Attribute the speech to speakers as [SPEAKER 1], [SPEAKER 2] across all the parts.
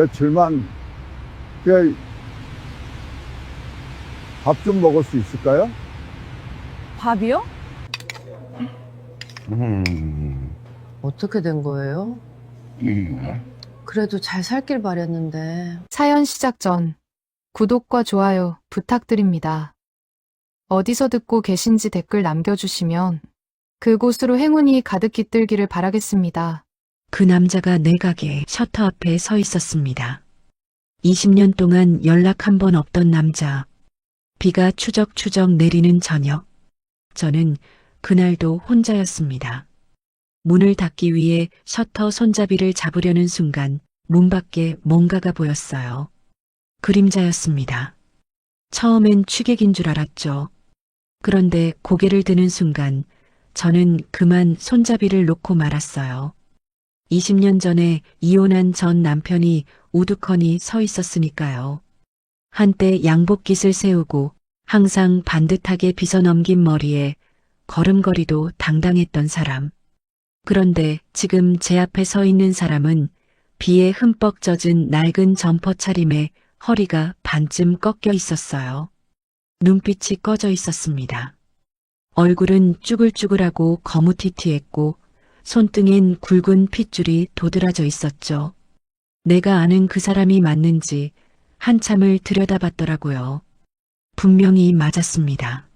[SPEAKER 1] 며칠만 그냥 밥 좀 먹을 수 있을까요?
[SPEAKER 2] 밥이요?
[SPEAKER 3] 어떻게 된 거예요? 그래도 잘 살길 바랬는데.
[SPEAKER 4] 사연 시작 전 구독과 좋아요 부탁드립니다. 어디서 듣고 계신지 댓글 남겨주시면 그곳으로 행운이 가득 깃들기를 바라겠습니다.
[SPEAKER 5] 그 남자가 내 가게 셔터 앞에 서 있었습니다. 20년 동안 연락 한 번 없던 남자. 비가 추적추적 내리는 저녁. 저는 그날도 혼자였습니다. 문을 닫기 위해 셔터 손잡이를 잡으려는 순간 문 밖에 뭔가가 보였어요. 그림자였습니다. 처음엔 취객인 줄 알았죠. 그런데 고개를 드는 순간 저는 그만 손잡이를 놓고 말았어요. 20년 전에 이혼한 전 남편이 우두커니 서 있었으니까요. 한때 양복깃을 세우고 항상 반듯하게 빗어넘긴 머리에 걸음걸이도 당당했던 사람. 그런데 지금 제 앞에 서 있는 사람은 비에 흠뻑 젖은 낡은 점퍼 차림에 허리가 반쯤 꺾여 있었어요. 눈빛이 꺼져 있었습니다. 얼굴은 쭈글쭈글하고 거무튀튀했고 손등엔 굵은 핏줄이 도드라져 있었죠. 내가 아는 그 사람이 맞는지 한참을 들여다봤더라고요. 분명히 맞았습니다.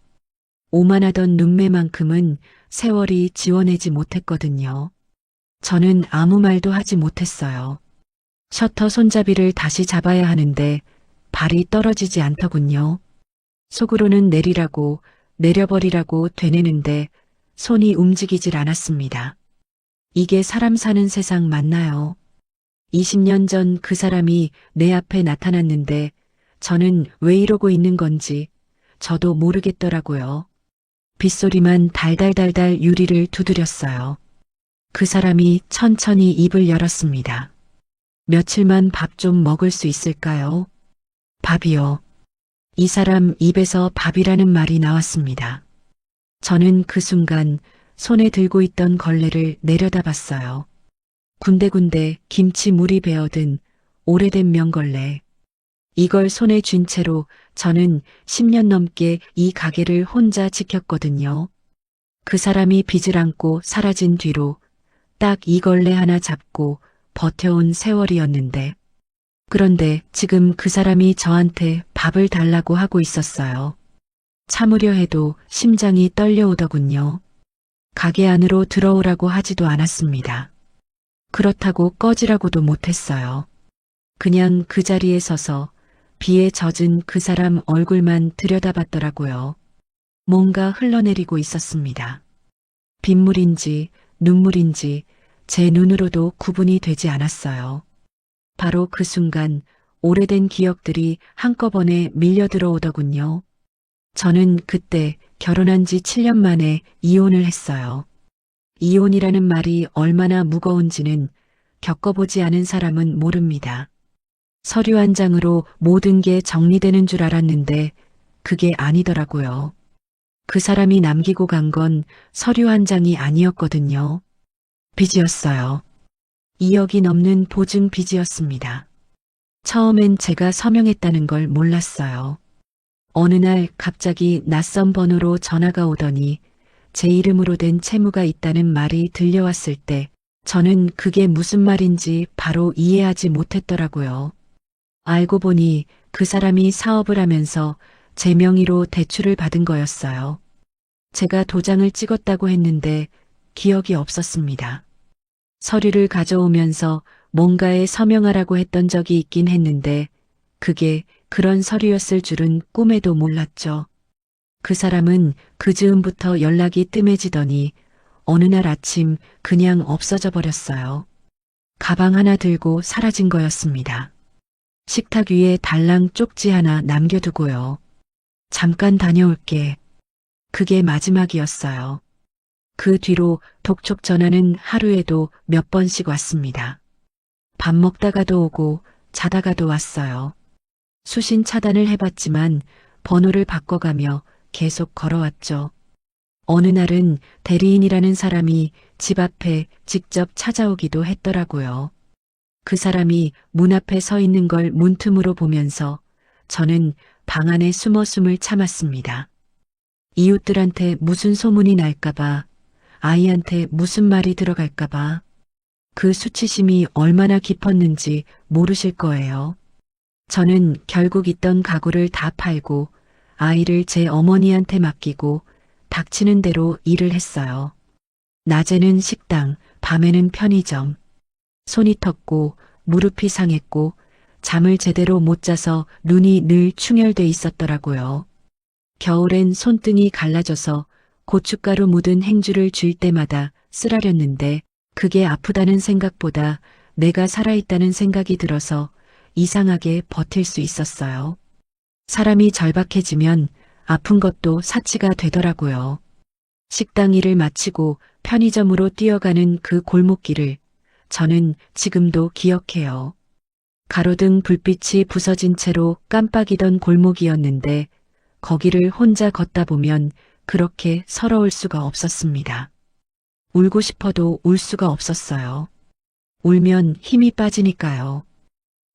[SPEAKER 5] 오만하던 눈매만큼은 세월이 지워내지 못했거든요. 저는 아무 말도 하지 못했어요. 셔터 손잡이를 다시 잡아야 하는데 발이 떨어지지 않더군요. 속으로는 내리라고 내려버리라고 되뇌는데 손이 움직이질 않았습니다. 이게 사람 사는 세상 맞나요? 20년 전 그 사람이 내 앞에 나타났는데 저는 왜 이러고 있는 건지 저도 모르겠더라고요. 빗소리만 달달달달 유리를 두드렸어요. 그 사람이 천천히 입을 열었습니다. 며칠만 밥 좀 먹을 수 있을까요? 밥이요. 이 사람 입에서 밥이라는 말이 나왔습니다. 저는 그 순간 손에 들고 있던 걸레를 내려다봤어요. 군데군데 김치물이 배어든 오래된 명걸레. 이걸 손에 쥔 채로 저는 10년 넘게 이 가게를 혼자 지켰거든요. 그 사람이 빚을 안고 사라진 뒤로 딱 이 걸레 하나 잡고 버텨온 세월이었는데, 그런데 지금 그 사람이 저한테 밥을 달라고 하고 있었어요. 참으려 해도 심장이 떨려오더군요. 가게 안으로 들어오라고 하지도 않았습니다. 그렇다고 꺼지라고도 못했어요. 그냥 그 자리에 서서 비에 젖은 그 사람 얼굴만 들여다봤더라고요. 뭔가 흘러내리고 있었습니다. 빗물인지 눈물인지 제 눈으로도 구분이 되지 않았어요. 바로 그 순간 오래된 기억들이 한꺼번에 밀려 들어오더군요. 저는 그때 결혼한 지 7년 만에 이혼을 했어요. 이혼이라는 말이 얼마나 무거운지는 겪어보지 않은 사람은 모릅니다. 서류 한 장으로 모든 게 정리되는 줄 알았는데 그게 아니더라고요. 그 사람이 남기고 간 건 서류 한 장이 아니었거든요. 빚이었어요. 2억이 넘는 보증 빚이었습니다. 처음엔 제가 서명했다는 걸 몰랐어요. 어느 날 갑자기 낯선 번호로 전화가 오더니 제 이름으로 된 채무가 있다는 말이 들려왔을 때 저는 그게 무슨 말인지 바로 이해하지 못했더라고요. 알고 보니 그 사람이 사업을 하면서 제 명의로 대출을 받은 거였어요. 제가 도장을 찍었다고 했는데 기억이 없었습니다. 서류를 가져오면서 뭔가에 서명하라고 했던 적이 있긴 했는데 그게 그런 서류였을 줄은 꿈에도 몰랐죠. 그 사람은 그 즈음부터 연락이 뜸해지더니 어느 날 아침 그냥 없어져 버렸어요. 가방 하나 들고 사라진 거였습니다. 식탁 위에 달랑 쪽지 하나 남겨두고요. 잠깐 다녀올게. 그게 마지막이었어요. 그 뒤로 독촉 전화는 하루에도 몇 번씩 왔습니다. 밥 먹다가도 오고 자다가도 왔어요. 수신 차단을 해봤지만 번호를 바꿔가며 계속 걸어왔죠. 어느 날은 대리인이라는 사람이 집 앞에 직접 찾아오기도 했더라고요. 그 사람이 문 앞에 서 있는 걸 문틈으로 보면서 저는 방 안에 숨어 숨을 참았습니다. 이웃들한테 무슨 소문이 날까봐, 아이한테 무슨 말이 들어갈까봐, 그 수치심이 얼마나 깊었는지 모르실 거예요. 저는 결국 있던 가구를 다 팔고 아이를 제 어머니한테 맡기고 닥치는 대로 일을 했어요. 낮에는 식당, 밤에는 편의점. 손이 텄고 무릎이 상했고 잠을 제대로 못 자서 눈이 늘 충혈돼 있었더라고요. 겨울엔 손등이 갈라져서 고춧가루 묻은 행주를 쥘 때마다 쓰라렸는데 그게 아프다는 생각보다 내가 살아있다는 생각이 들어서 이상하게 버틸 수 있었어요. 사람이 절박해지면 아픈 것도 사치가 되더라고요. 식당 일을 마치고 편의점으로 뛰어가는 그 골목길을 저는 지금도 기억해요. 가로등 불빛이 부서진 채로 깜빡이던 골목이었는데 거기를 혼자 걷다 보면 그렇게 서러울 수가 없었습니다. 울고 싶어도 울 수가 없었어요. 울면 힘이 빠지니까요.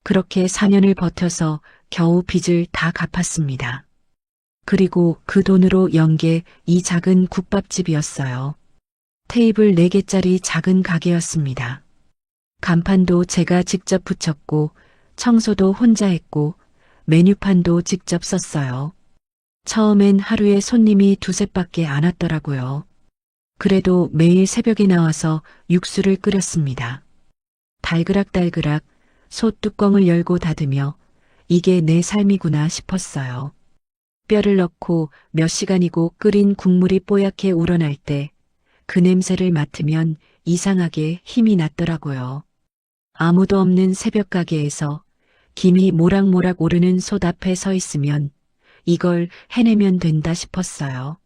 [SPEAKER 5] 그렇게 4년을 버텨서 겨우 빚을 다 갚았습니다. 그리고 그 돈으로 연 게 이 작은 국밥집이었어요. 테이블 4개짜리 작은 가게였습니다. 간판도 제가 직접 붙였고 청소도 혼자 했고 메뉴판도 직접 썼어요. 처음엔 하루에 손님이 2-3밖에 안 왔더라고요. 그래도 매일 새벽에 나와서 육수를 끓였습니다. 달그락달그락 솥 뚜껑을 열고 닫으며 이게 내 삶이구나 싶었어요. 뼈를 넣고 몇 시간이고 끓인 국물이 뽀얗게 우러날 때 그 냄새를 맡으면 이상하게 힘이 났더라고요. 아무도 없는 새벽 가게에서 김이 모락모락 오르는 솥 앞에 서 있으면 이걸 해내면 된다 싶었어요.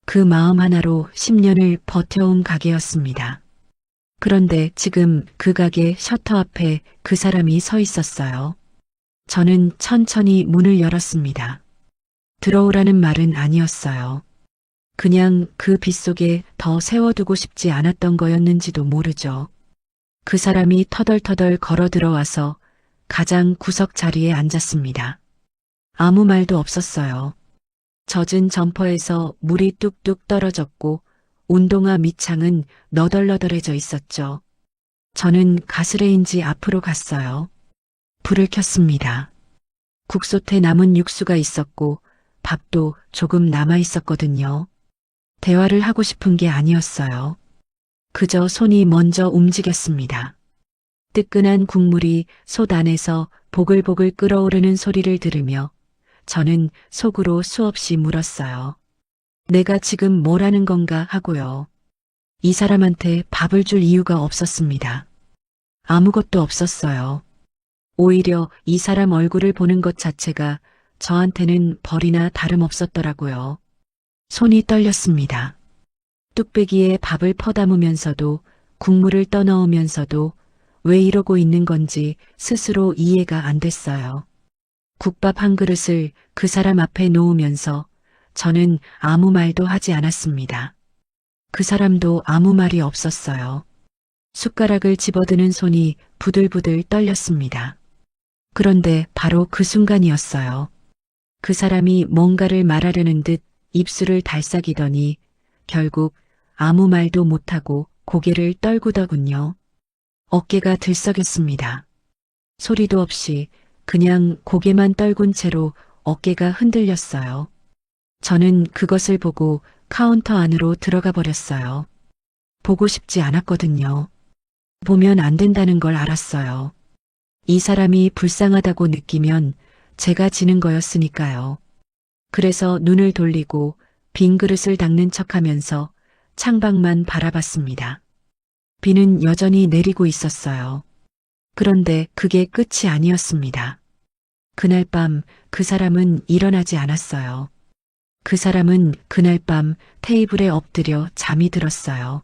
[SPEAKER 5] 그 마음 하나로 10년을 버텨온 가게였습니다. 그런데 지금 그 가게 셔터 앞에 그 사람이 서 있었어요. 저는 천천히 문을 열었습니다. 들어오라는 말은 아니었어요. 그냥 그 빗속에 더 세워두고 싶지 않았던 거였는지도 모르죠. 그 사람이 터덜터덜 걸어 들어와서 가장 구석 자리에 앉았습니다. 아무 말도 없었어요. 젖은 점퍼에서 물이 뚝뚝 떨어졌고 운동화 밑창은 너덜너덜해져 있었죠. 저는 가스레인지 앞으로 갔어요. 불을 켰습니다. 국솥에 남은 육수가 있었고 밥도 조금 남아 있었거든요. 대화를 하고 싶은 게 아니었어요. 그저 손이 먼저 움직였습니다. 뜨끈한 국물이 솥 안에서 보글보글 끓어오르는 소리를 들으며 저는 속으로 수없이 물었어요. 내가 지금 뭘 하는 건가 하고요. 이 사람한테 밥을 줄 이유가 없었습니다. 아무것도 없었어요. 오히려 이 사람 얼굴을 보는 것 자체가 저한테는 벌이나 다름없었더라고요. 손이 떨렸습니다. 뚝배기에 밥을 퍼담으면서도 국물을 떠넣으면서도 왜 이러고 있는 건지 스스로 이해가 안 됐어요. 국밥 한 그릇을 그 사람 앞에 놓으면서 저는 아무 말도 하지 않았습니다. 그 사람도 아무 말이 없었어요. 숟가락을 집어드는 손이 부들부들 떨렸습니다. 그런데 바로 그 순간이었어요. 그 사람이 뭔가를 말하려는 듯 입술을 달싹이더니 결국 아무 말도 못하고 고개를 떨구더군요. 어깨가 들썩였습니다. 소리도 없이 그냥 고개만 떨군 채로 어깨가 흔들렸어요. 저는 그것을 보고 카운터 안으로 들어가 버렸어요. 보고 싶지 않았거든요. 보면 안 된다는 걸 알았어요. 이 사람이 불쌍하다고 느끼면 제가 지는 거였으니까요. 그래서 눈을 돌리고 빈 그릇을 닦는 척하면서 창밖만 바라봤습니다. 비는 여전히 내리고 있었어요. 그런데 그게 끝이 아니었습니다. 그날 밤 그 사람은 일어나지 않았어요. 그 사람은 그날 밤 테이블에 엎드려 잠이 들었어요.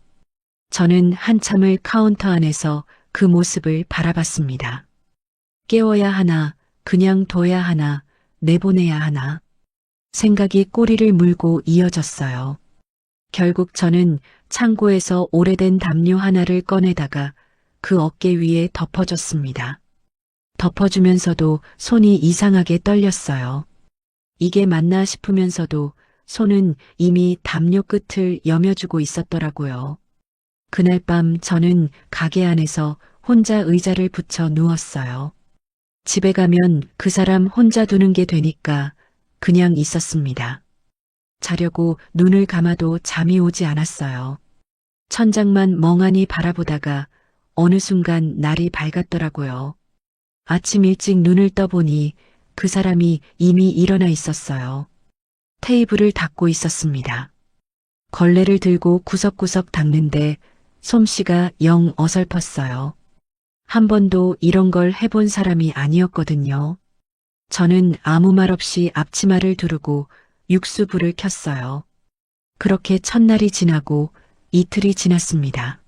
[SPEAKER 5] 저는 한참을 카운터 안에서 그 모습을 바라봤습니다. 깨워야 하나, 그냥 둬야 하나, 내보내야 하나. 생각이 꼬리를 물고 이어졌어요. 결국 저는 창고에서 오래된 담요 하나를 꺼내다가 그 어깨 위에 덮어줬습니다. 덮어주면서도 손이 이상하게 떨렸어요. 이게 맞나 싶으면서도 손은 이미 담요 끝을 여며주고 있었더라고요. 그날 밤 저는 가게 안에서 혼자 의자를 붙여 누웠어요. 집에 가면 그 사람 혼자 두는 게 되니까 그냥 있었습니다. 자려고 눈을 감아도 잠이 오지 않았어요. 천장만 멍하니 바라보다가 어느 순간 날이 밝았더라고요. 아침 일찍 눈을 떠보니 그 사람이 이미 일어나 있었어요. 테이블을 닦고 있었습니다. 걸레를 들고 구석구석 닦는데 솜씨가 영 어설펐어요. 한 번도 이런 걸 해본 사람이 아니었거든요. 저는 아무 말 없이 앞치마를 두르고 육수불을 켰어요. 그렇게 첫날이 지나고 이틀이 지났습니다.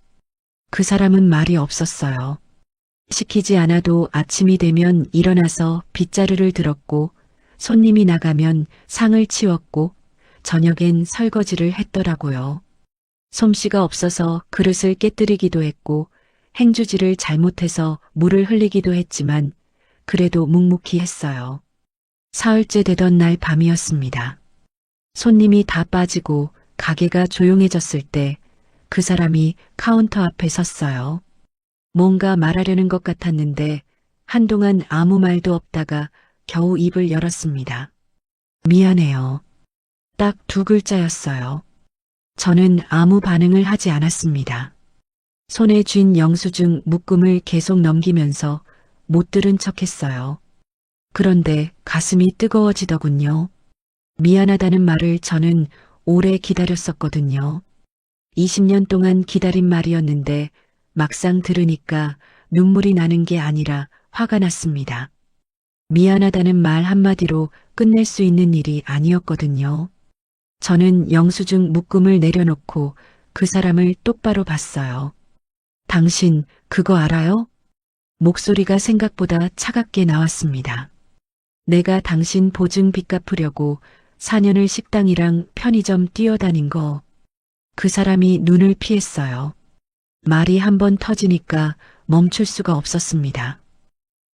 [SPEAKER 5] 그 사람은 말이 없었어요. 시키지 않아도 아침이 되면 일어나서 빗자루를 들었고 손님이 나가면 상을 치웠고 저녁엔 설거지를 했더라고요. 솜씨가 없어서 그릇을 깨뜨리기도 했고 행주지를 잘못해서 물을 흘리기도 했지만 그래도 묵묵히 했어요. 사흘째 되던 날 밤이었습니다. 손님이 다 빠지고 가게가 조용해졌을 때 그 사람이 카운터 앞에 섰어요. 뭔가 말하려는 것 같았는데 한동안 아무 말도 없다가 겨우 입을 열었습니다. 미안해요. 딱 두 글자였어요. 저는 아무 반응을 하지 않았습니다. 손에 쥔 영수증 묶음을 계속 넘기면서 못 들은 척했어요. 그런데 가슴이 뜨거워지더군요. 미안하다는 말을 저는 오래 기다렸었거든요. 20년 동안 기다린 말이었는데 막상 들으니까 눈물이 나는 게 아니라 화가 났습니다. 미안하다는 말 한마디로 끝낼 수 있는 일이 아니었거든요. 저는 영수증 묶음을 내려놓고 그 사람을 똑바로 봤어요. 당신 그거 알아요? 목소리가 생각보다 차갑게 나왔습니다. 내가 당신 보증 빚 갚으려고 4년을 식당이랑 편의점 뛰어다닌 거. 그 사람이 눈을 피했어요. 말이 한번 터지니까 멈출 수가 없었습니다.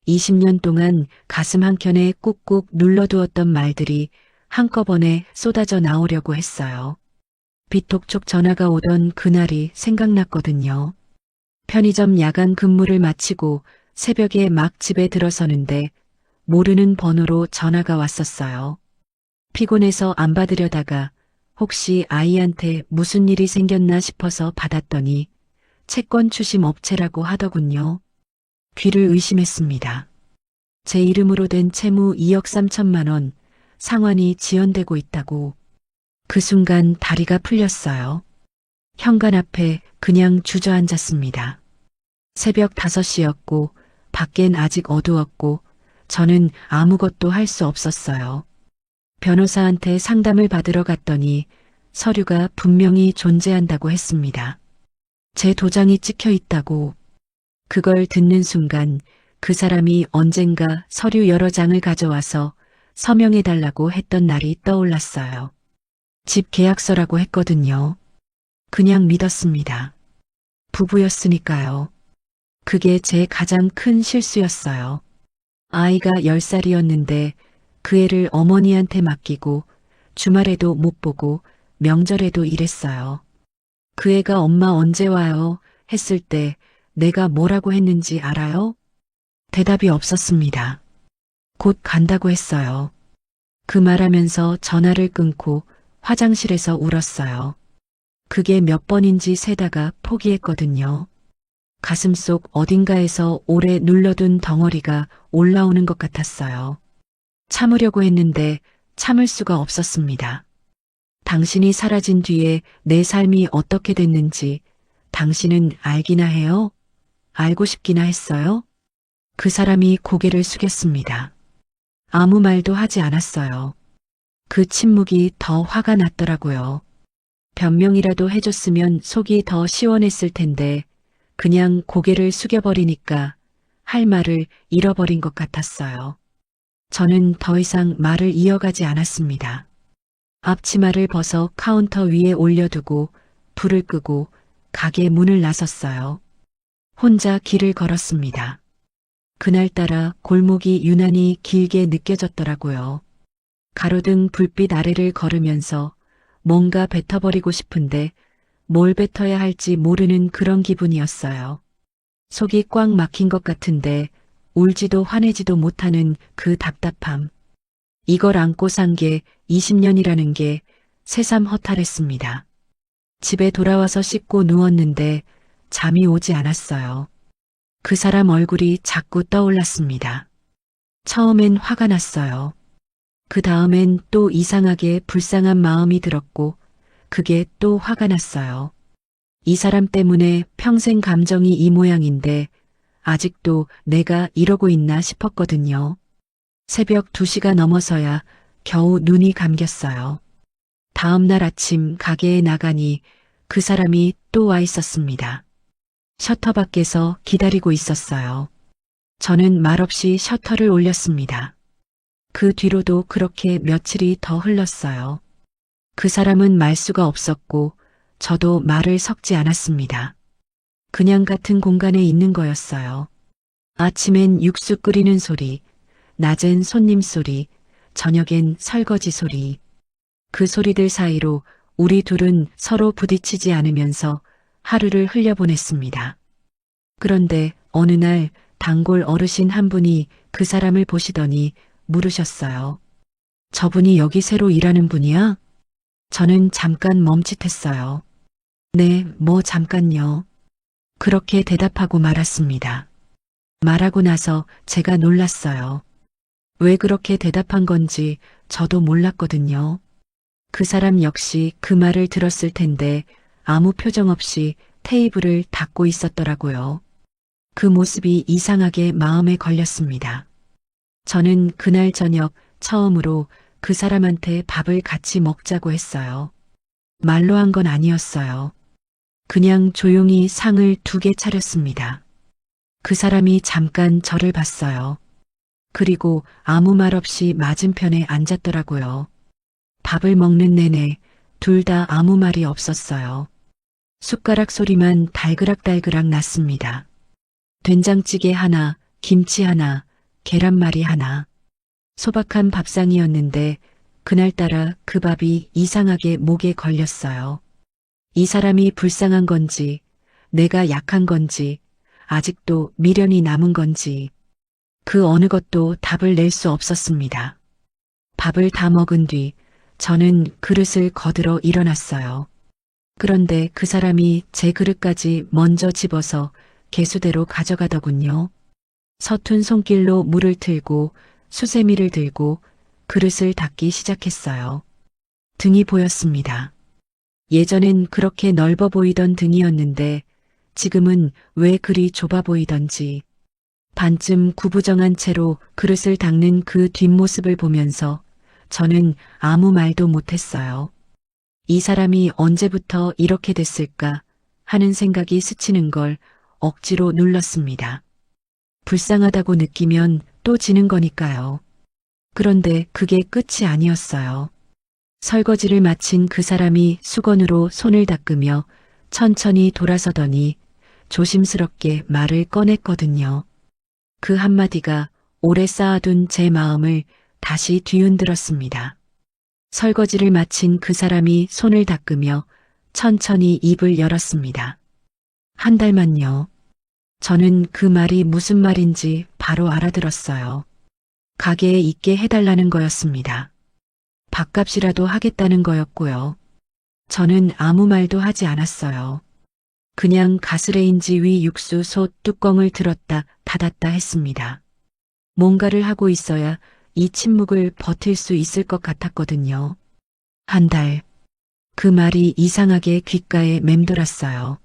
[SPEAKER 5] 20년 동안 가슴 한켠에 꾹꾹 눌러두었던 말들이 한꺼번에 쏟아져 나오려고 했어요. 비톡촉 전화가 오던 그날이 생각났거든요. 편의점 야간 근무를 마치고 새벽에 막 집에 들어서는데 모르는 번호로 전화가 왔었어요. 피곤해서 안 받으려다가 혹시 아이한테 무슨 일이 생겼나 싶어서 받았더니 채권 추심 업체라고 하더군요. 귀를 의심했습니다. 제 이름으로 된 채무 2억 3천만 원, 상환이 지연되고 있다고. 그 순간 다리가 풀렸어요. 현관 앞에 그냥 주저앉았습니다. 새벽 5시였고 밖엔 아직 어두웠고 저는 아무것도 할 수 없었어요. 변호사한테 상담을 받으러 갔더니 서류가 분명히 존재한다고 했습니다. 제 도장이 찍혀 있다고. 그걸 듣는 순간 그 사람이 언젠가 서류 여러 장을 가져와서 서명해달라고 했던 날이 떠올랐어요. 집 계약서라고 했거든요. 그냥 믿었습니다. 부부였으니까요. 그게 제 가장 큰 실수였어요. 아이가 10살이었는데 그 애를 어머니한테 맡기고 주말에도 못 보고 명절에도 일했어요. 그 애가 엄마 언제 와요? 했을 때 내가 뭐라고 했는지 알아요? 대답이 없었습니다. 곧 간다고 했어요. 그 말하면서 전화를 끊고 화장실에서 울었어요. 그게 몇 번인지 세다가 포기했거든요. 가슴속 어딘가에서 오래 눌러둔 덩어리가 올라오는 것 같았어요. 참으려고 했는데 참을 수가 없었습니다. 당신이 사라진 뒤에 내 삶이 어떻게 됐는지 당신은 알기나 해요? 알고 싶기나 했어요? 그 사람이 고개를 숙였습니다. 아무 말도 하지 않았어요. 그 침묵이 더 화가 났더라고요. 변명이라도 해줬으면 속이 더 시원했을 텐데 그냥 고개를 숙여버리니까 할 말을 잃어버린 것 같았어요. 저는 더 이상 말을 이어가지 않았습니다. 앞치마를 벗어 카운터 위에 올려두고 불을 끄고 가게 문을 나섰어요. 혼자 길을 걸었습니다. 그날따라 골목이 유난히 길게 느껴졌더라고요. 가로등 불빛 아래를 걸으면서 뭔가 뱉어버리고 싶은데 뭘 뱉어야 할지 모르는 그런 기분이었어요. 속이 꽉 막힌 것 같은데 울지도 화내지도 못하는 그 답답함. 이걸 안고 산 게 20년이라는 게 새삼 허탈했습니다. 집에 돌아와서 씻고 누웠는데 잠이 오지 않았어요. 그 사람 얼굴이 자꾸 떠올랐습니다. 처음엔 화가 났어요. 그 다음엔 또 이상하게 불쌍한 마음이 들었고 그게 또 화가 났어요. 이 사람 때문에 평생 감정이 이 모양인데 아직도 내가 이러고 있나 싶었거든요. 새벽 2시가 넘어서야 겨우 눈이 감겼어요. 다음 날 아침 가게에 나가니 그 사람이 또 와 있었습니다. 셔터 밖에서 기다리고 있었어요. 저는 말없이 셔터를 올렸습니다. 그 뒤로도 그렇게 며칠이 더 흘렀어요. 그 사람은 말수가 없었고 저도 말을 섞지 않았습니다. 그냥 같은 공간에 있는 거였어요. 아침엔 육수 끓이는 소리, 낮엔 손님 소리, 저녁엔 설거지 소리. 그 소리들 사이로 우리 둘은 서로 부딪히지 않으면서 하루를 흘려보냈습니다. 그런데 어느 날 단골 어르신 한 분이 그 사람을 보시더니 물으셨어요. 저분이 여기 새로 일하는 분이야? 저는 잠깐 멈칫했어요. 네, 뭐 잠깐요. 그렇게 대답하고 말았습니다. 말하고 나서 제가 놀랐어요. 왜 그렇게 대답한 건지 저도 몰랐거든요. 그 사람 역시 그 말을 들었을 텐데 아무 표정 없이 테이블을 닫고 있었더라고요. 그 모습이 이상하게 마음에 걸렸습니다. 저는 그날 저녁 처음으로 그 사람한테 밥을 같이 먹자고 했어요. 말로 한 건 아니었어요. 그냥 조용히 상을 2개 차렸습니다. 그 사람이 잠깐 저를 봤어요. 그리고 아무 말 없이 맞은편에 앉았더라고요. 밥을 먹는 내내 둘 다 아무 말이 없었어요. 숟가락 소리만 달그락달그락 났습니다. 된장찌개 하나, 김치 하나, 계란말이 하나. 소박한 밥상이었는데 그날따라 그 밥이 이상하게 목에 걸렸어요. 이 사람이 불쌍한 건지, 내가 약한 건지, 아직도 미련이 남은 건지, 그 어느 것도 답을 낼 수 없었습니다. 밥을 다 먹은 뒤 저는 그릇을 거들어 일어났어요. 그런데 그 사람이 제 그릇까지 먼저 집어서 개수대로 가져가더군요. 서툰 손길로 물을 틀고 수세미를 들고 그릇을 닦기 시작했어요. 등이 보였습니다. 예전엔 그렇게 넓어 보이던 등이었는데 지금은 왜 그리 좁아 보이던지 반쯤 구부정한 채로 그릇을 닦는 그 뒷모습을 보면서 저는 아무 말도 못했어요. 이 사람이 언제부터 이렇게 됐을까 하는 생각이 스치는 걸 억지로 눌렀습니다. 불쌍하다고 느끼면 또 지는 거니까요. 그런데 그게 끝이 아니었어요. 설거지를 마친 그 사람이 수건으로 손을 닦으며 천천히 돌아서더니 조심스럽게 말을 꺼냈거든요. 그 한마디가 오래 쌓아둔 제 마음을 다시 뒤흔들었습니다. 설거지를 마친 그 사람이 손을 닦으며 천천히 입을 열었습니다. 1달만요. 저는 그 말이 무슨 말인지 바로 알아들었어요. 가게에 있게 해달라는 거였습니다. 밥값이라도 하겠다는 거였고요. 저는 아무 말도 하지 않았어요. 그냥 가스레인지 위 육수 솥 뚜껑을 들었다 닫았다 했습니다. 뭔가를 하고 있어야 이 침묵을 버틸 수 있을 것 같았거든요. 1달. 그 말이 이상하게 귓가에 맴돌았어요.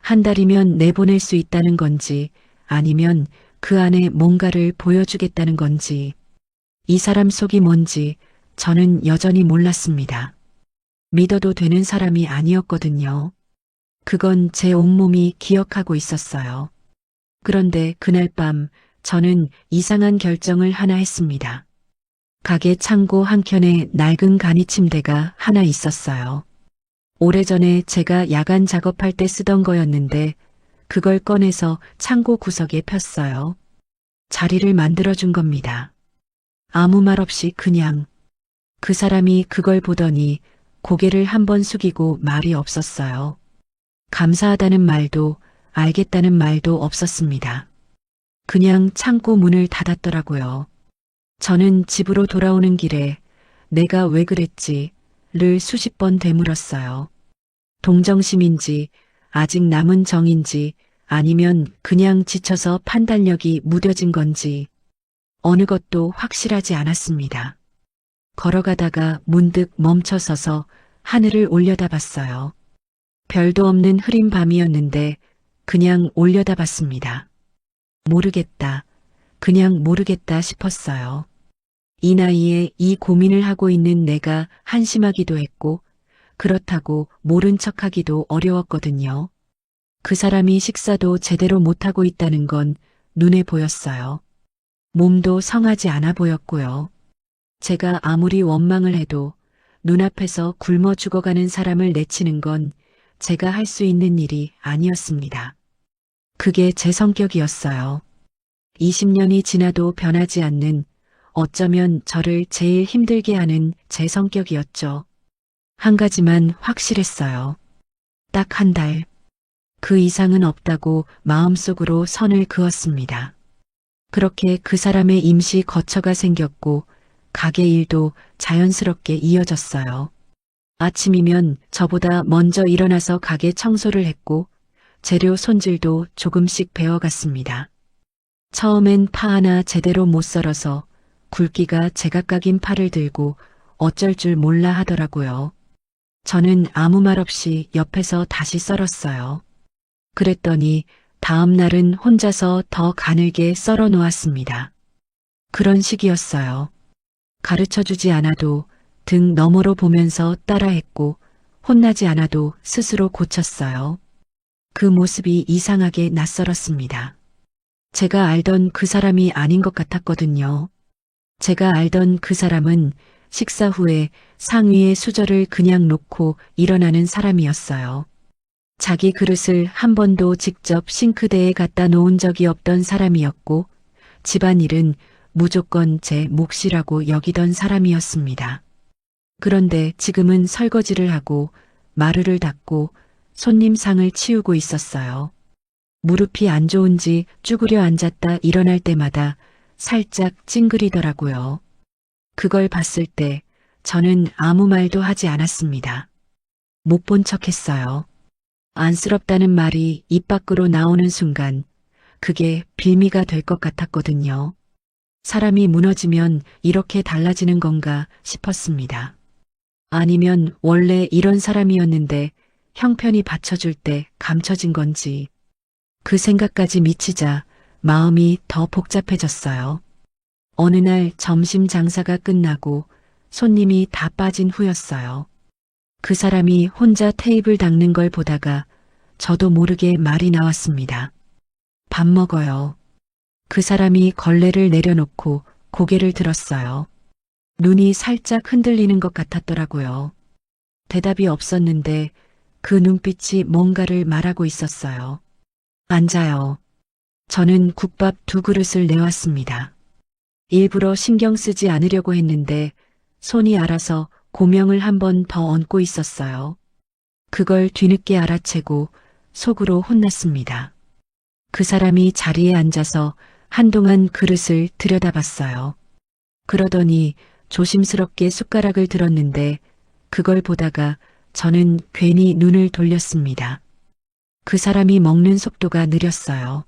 [SPEAKER 5] 1달이면 내보낼 수 있다는 건지 아니면 그 안에 뭔가를 보여주겠다는 건지 이 사람 속이 뭔지 저는 여전히 몰랐습니다. 믿어도 되는 사람이 아니었거든요. 그건 제 온몸이 기억하고 있었어요. 그런데 그날 밤 저는 이상한 결정을 하나 했습니다. 가게 창고 한켠에 낡은 간이 침대가 하나 있었어요. 오래전에 제가 야간 작업할 때 쓰던 거였는데 그걸 꺼내서 창고 구석에 폈어요. 자리를 만들어준 겁니다. 아무 말 없이 그냥. 그 사람이 그걸 보더니 고개를 한번 숙이고 말이 없었어요. 감사하다는 말도 알겠다는 말도 없었습니다. 그냥 창고 문을 닫았더라고요. 저는 집으로 돌아오는 길에 내가 왜 그랬지를 수십 번 되물었어요. 동정심인지 아직 남은 정인지 아니면 그냥 지쳐서 판단력이 무뎌진 건지 어느 것도 확실하지 않았습니다. 걸어가다가 문득 멈춰서서 하늘을 올려다봤어요. 별도 없는 흐린 밤이었는데 그냥 올려다봤습니다. 모르겠다. 그냥 모르겠다 싶었어요. 이 나이에 이 고민을 하고 있는 내가 한심하기도 했고 그렇다고 모른 척하기도 어려웠거든요. 그 사람이 식사도 제대로 못하고 있다는 건 눈에 보였어요. 몸도 성하지 않아 보였고요. 제가 아무리 원망을 해도 눈앞에서 굶어 죽어가는 사람을 내치는 건 제가 할 수 있는 일이 아니었습니다. 그게 제 성격이었어요. 20년이 지나도 변하지 않는 어쩌면 저를 제일 힘들게 하는 제 성격이었죠. 한 가지만 확실했어요. 딱 한 달. 그 이상은 없다고 마음속으로 선을 그었습니다. 그렇게 그 사람의 임시 거처가 생겼고 가게 일도 자연스럽게 이어졌어요. 아침이면 저보다 먼저 일어나서 가게 청소를 했고 재료 손질도 조금씩 배워갔습니다. 처음엔 파 하나 제대로 못 썰어서 굵기가 제각각인 파를 들고 어쩔 줄 몰라 하더라고요. 저는 아무 말 없이 옆에서 다시 썰었어요. 그랬더니 다음 날은 혼자서 더 가늘게 썰어 놓았습니다. 그런 식이었어요. 가르쳐주지 않아도 등 너머로 보면서 따라했고 혼나지 않아도 스스로 고쳤어요. 그 모습이 이상하게 낯설었습니다. 제가 알던 그 사람이 아닌 것 같았거든요. 제가 알던 그 사람은 식사 후에 상위에 수저를 그냥 놓고 일어나는 사람이었어요. 자기 그릇을 한 번도 직접 싱크대에 갖다 놓은 적이 없던 사람이었고 집안일은 무조건 제 몫이라고 여기던 사람이었습니다. 그런데 지금은 설거지를 하고 마루를 닦고 손님 상을 치우고 있었어요. 무릎이 안 좋은지 쭈그려 앉았다 일어날 때마다 살짝 찡그리더라고요. 그걸 봤을 때 저는 아무 말도 하지 않았습니다. 못 본 척했어요. 안쓰럽다는 말이 입 밖으로 나오는 순간 그게 빌미가 될 것 같았거든요. 사람이 무너지면 이렇게 달라지는 건가 싶었습니다. 아니면 원래 이런 사람이었는데 형편이 받쳐줄 때 감춰진 건지. 그 생각까지 미치자 마음이 더 복잡해졌어요. 어느 날 점심 장사가 끝나고 손님이 다 빠진 후였어요. 그 사람이 혼자 테이블 닦는 걸 보다가 저도 모르게 말이 나왔습니다. 밥 먹어요. 그 사람이 걸레를 내려놓고 고개를 들었어요. 눈이 살짝 흔들리는 것 같았더라고요. 대답이 없었는데 그 눈빛이 뭔가를 말하고 있었어요. 앉아요. 저는 국밥 2그릇을 내왔습니다. 일부러 신경 쓰지 않으려고 했는데 손이 알아서 고명을 한 번 더 얹고 있었어요. 그걸 뒤늦게 알아채고 속으로 혼났습니다. 그 사람이 자리에 앉아서 한동안 그릇을 들여다봤어요. 그러더니 조심스럽게 숟가락을 들었는데 그걸 보다가 저는 괜히 눈을 돌렸습니다. 그 사람이 먹는 속도가 느렸어요.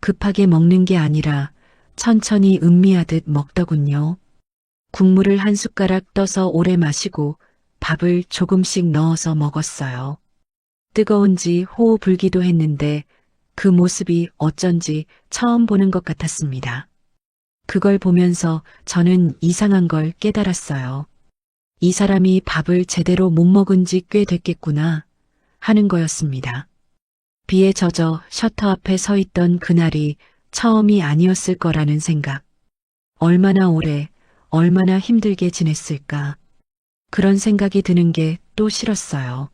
[SPEAKER 5] 급하게 먹는 게 아니라 천천히 음미하듯 먹더군요. 국물을 한 숟가락 떠서 오래 마시고 밥을 조금씩 넣어서 먹었어요. 뜨거운지 호호 불기도 했는데 그 모습이 어쩐지 처음 보는 것 같았습니다. 그걸 보면서 저는 이상한 걸 깨달았어요. 이 사람이 밥을 제대로 못 먹은 지 꽤 됐겠구나 하는 거였습니다. 비에 젖어 셔터 앞에 서 있던 그날이 처음이 아니었을 거라는 생각. 얼마나 오래, 얼마나 힘들게 지냈을까. 그런 생각이 드는 게 또 싫었어요.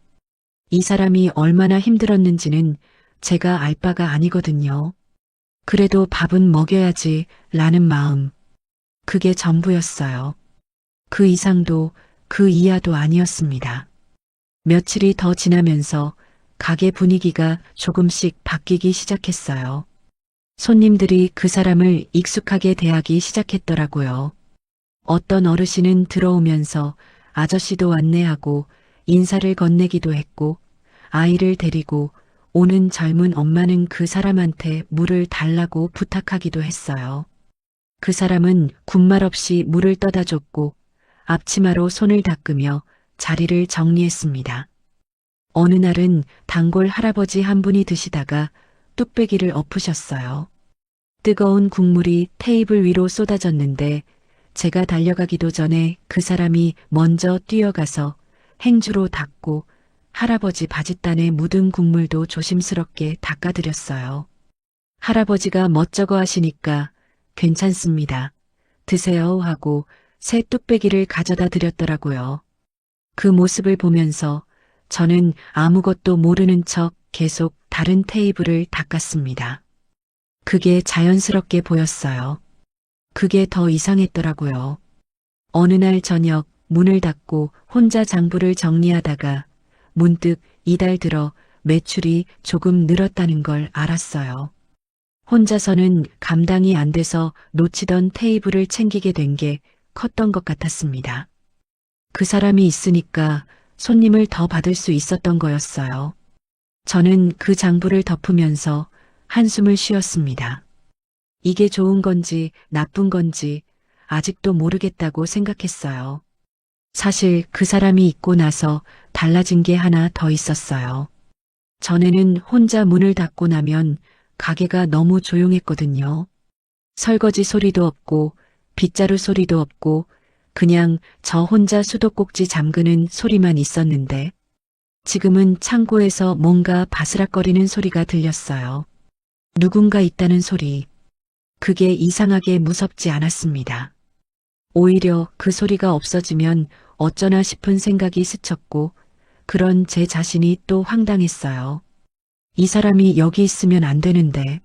[SPEAKER 5] 이 사람이 얼마나 힘들었는지는 제가 알 바가 아니거든요. 그래도 밥은 먹여야지 라는 마음. 그게 전부였어요. 그 이상도 그 이하도 아니었습니다. 며칠이 더 지나면서 가게 분위기가 조금씩 바뀌기 시작했어요. 손님들이 그 사람을 익숙하게 대하기 시작했더라고요. 어떤 어르신은 들어오면서 아저씨도 안내하고 인사를 건네기도 했고, 아이를 데리고 오는 젊은 엄마는 그 사람한테 물을 달라고 부탁하기도 했어요. 그 사람은 군말 없이 물을 떠다 줬고 앞치마로 손을 닦으며 자리를 정리했습니다. 어느 날은 단골 할아버지 한 분이 드시다가 뚝배기를 엎으셨어요. 뜨거운 국물이 테이블 위로 쏟아졌는데 제가 달려가기도 전에 그 사람이 먼저 뛰어가서 행주로 닦고 할아버지 바짓단에 묻은 국물도 조심스럽게 닦아드렸어요. 할아버지가 멋쩍어 하시니까 괜찮습니다. 드세요 하고 새 뚝배기를 가져다 드렸더라고요. 그 모습을 보면서 저는 아무것도 모르는 척 계속 다른 테이블을 닦았습니다. 그게 자연스럽게 보였어요. 그게 더 이상했더라고요. 어느 날 저녁 문을 닫고 혼자 장부를 정리하다가 문득 이달 들어 매출이 조금 늘었다는 걸 알았어요. 혼자서는 감당이 안 돼서 놓치던 테이블을 챙기게 된 게 컸던 것 같았습니다. 그 사람이 있으니까 손님을 더 받을 수 있었던 거였어요. 저는 그 장부를 덮으면서 한숨을 쉬었습니다. 이게 좋은 건지 나쁜 건지 아직도 모르겠다고 생각했어요. 사실 그 사람이 있고 나서 달라진 게 하나 더 있었어요. 전에는 혼자 문을 닫고 나면 가게가 너무 조용했거든요. 설거지 소리도 없고 빗자루 소리도 없고 그냥 저 혼자 수도꼭지 잠그는 소리만 있었는데 지금은 창고에서 뭔가 바스락거리는 소리가 들렸어요. 누군가 있다는 소리. 그게 이상하게 무섭지 않았습니다. 오히려 그 소리가 없어지면 어쩌나 싶은 생각이 스쳤고 그런 제 자신이 또 황당했어요. 이 사람이 여기 있으면 안 되는데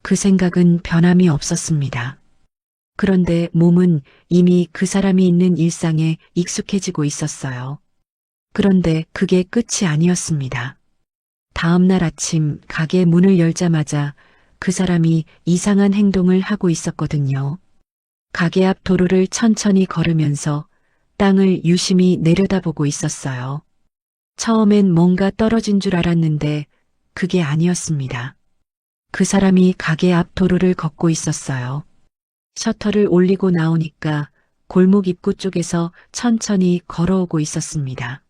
[SPEAKER 5] 그 생각은 변함이 없었습니다. 그런데 몸은 이미 그 사람이 있는 일상에 익숙해지고 있었어요. 그런데 그게 끝이 아니었습니다. 다음 날 아침 가게 문을 열자마자 그 사람이 이상한 행동을 하고 있었거든요. 가게 앞 도로를 천천히 걸으면서 땅을 유심히 내려다보고 있었어요. 처음엔 뭔가 떨어진 줄 알았는데 그게 아니었습니다. 그 사람이 가게 앞 도로를 걷고 있었어요. 셔터를 올리고 나오니까 골목 입구 쪽에서 천천히 걸어오고 있었습니다.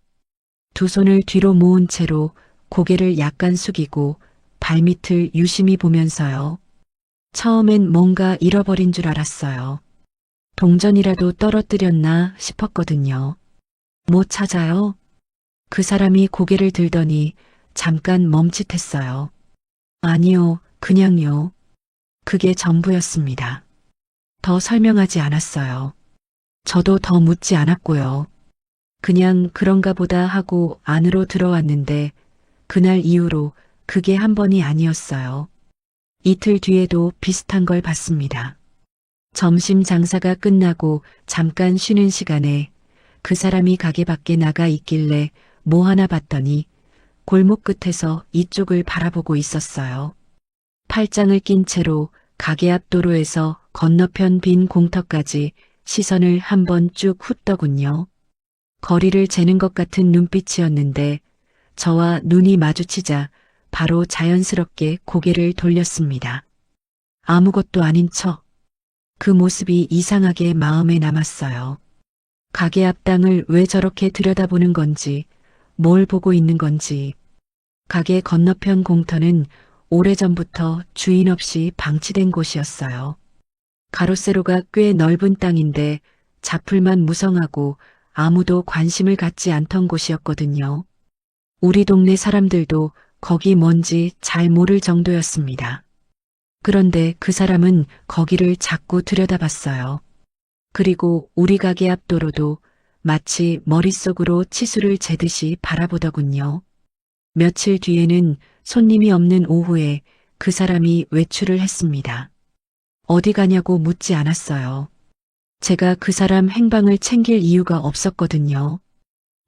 [SPEAKER 5] 두 손을 뒤로 모은 채로 고개를 약간 숙이고 발밑을 유심히 보면서요. 처음엔 뭔가 잃어버린 줄 알았어요. 동전이라도 떨어뜨렸나 싶었거든요. 뭐 찾아요? 그 사람이 고개를 들더니 잠깐 멈칫했어요. 아니요, 그냥요. 그게 전부였습니다. 더 설명하지 않았어요. 저도 더 묻지 않았고요. 그냥 그런가 보다 하고 안으로 들어왔는데 그날 이후로 그게 한 번이 아니었어요. 이틀 뒤에도 비슷한 걸 봤습니다. 점심 장사가 끝나고 잠깐 쉬는 시간에 그 사람이 가게 밖에 나가 있길래 뭐 하나 봤더니 골목 끝에서 이쪽을 바라보고 있었어요. 팔짱을 낀 채로 가게 앞 도로에서 건너편 빈 공터까지 시선을 한번 쭉 훑더군요. 거리를 재는 것 같은 눈빛이었는데 저와 눈이 마주치자 바로 자연스럽게 고개를 돌렸습니다. 아무것도 아닌 척. 그 모습이 이상하게 마음에 남았어요. 가게 앞 땅을 왜 저렇게 들여다보는 건지, 뭘 보고 있는 건지. 가게 건너편 공터는 오래전부터 주인 없이 방치된 곳이었어요. 가로세로가 꽤 넓은 땅인데 자풀만 무성하고 아무도 관심을 갖지 않던 곳이었거든요. 우리 동네 사람들도 거기 뭔지 잘 모를 정도였습니다. 그런데 그 사람은 거기를 자꾸 들여다봤어요. 그리고 우리 가게 앞 도로도 마치 머릿속으로 치수를 재듯이 바라보더군요. 며칠 뒤에는 손님이 없는 오후에 그 사람이 외출을 했습니다. 어디 가냐고 묻지 않았어요. 제가 그 사람 행방을 챙길 이유가 없었거든요.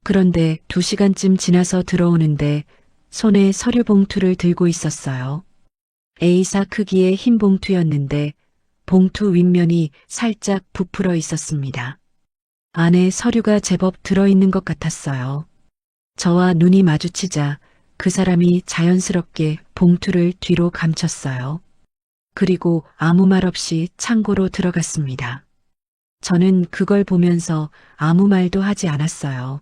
[SPEAKER 5] 그런데 2시간쯤 지나서 들어오는데 손에 서류 봉투를 들고 있었어요. A사 크기의 흰 봉투였는데 봉투 윗면이 살짝 부풀어 있었습니다. 안에 서류가 제법 들어있는 것 같았어요. 저와 눈이 마주치자 그 사람이 자연스럽게 봉투를 뒤로 감췄어요. 그리고 아무 말 없이 창고로 들어갔습니다. 저는 그걸 보면서 아무 말도 하지 않았어요.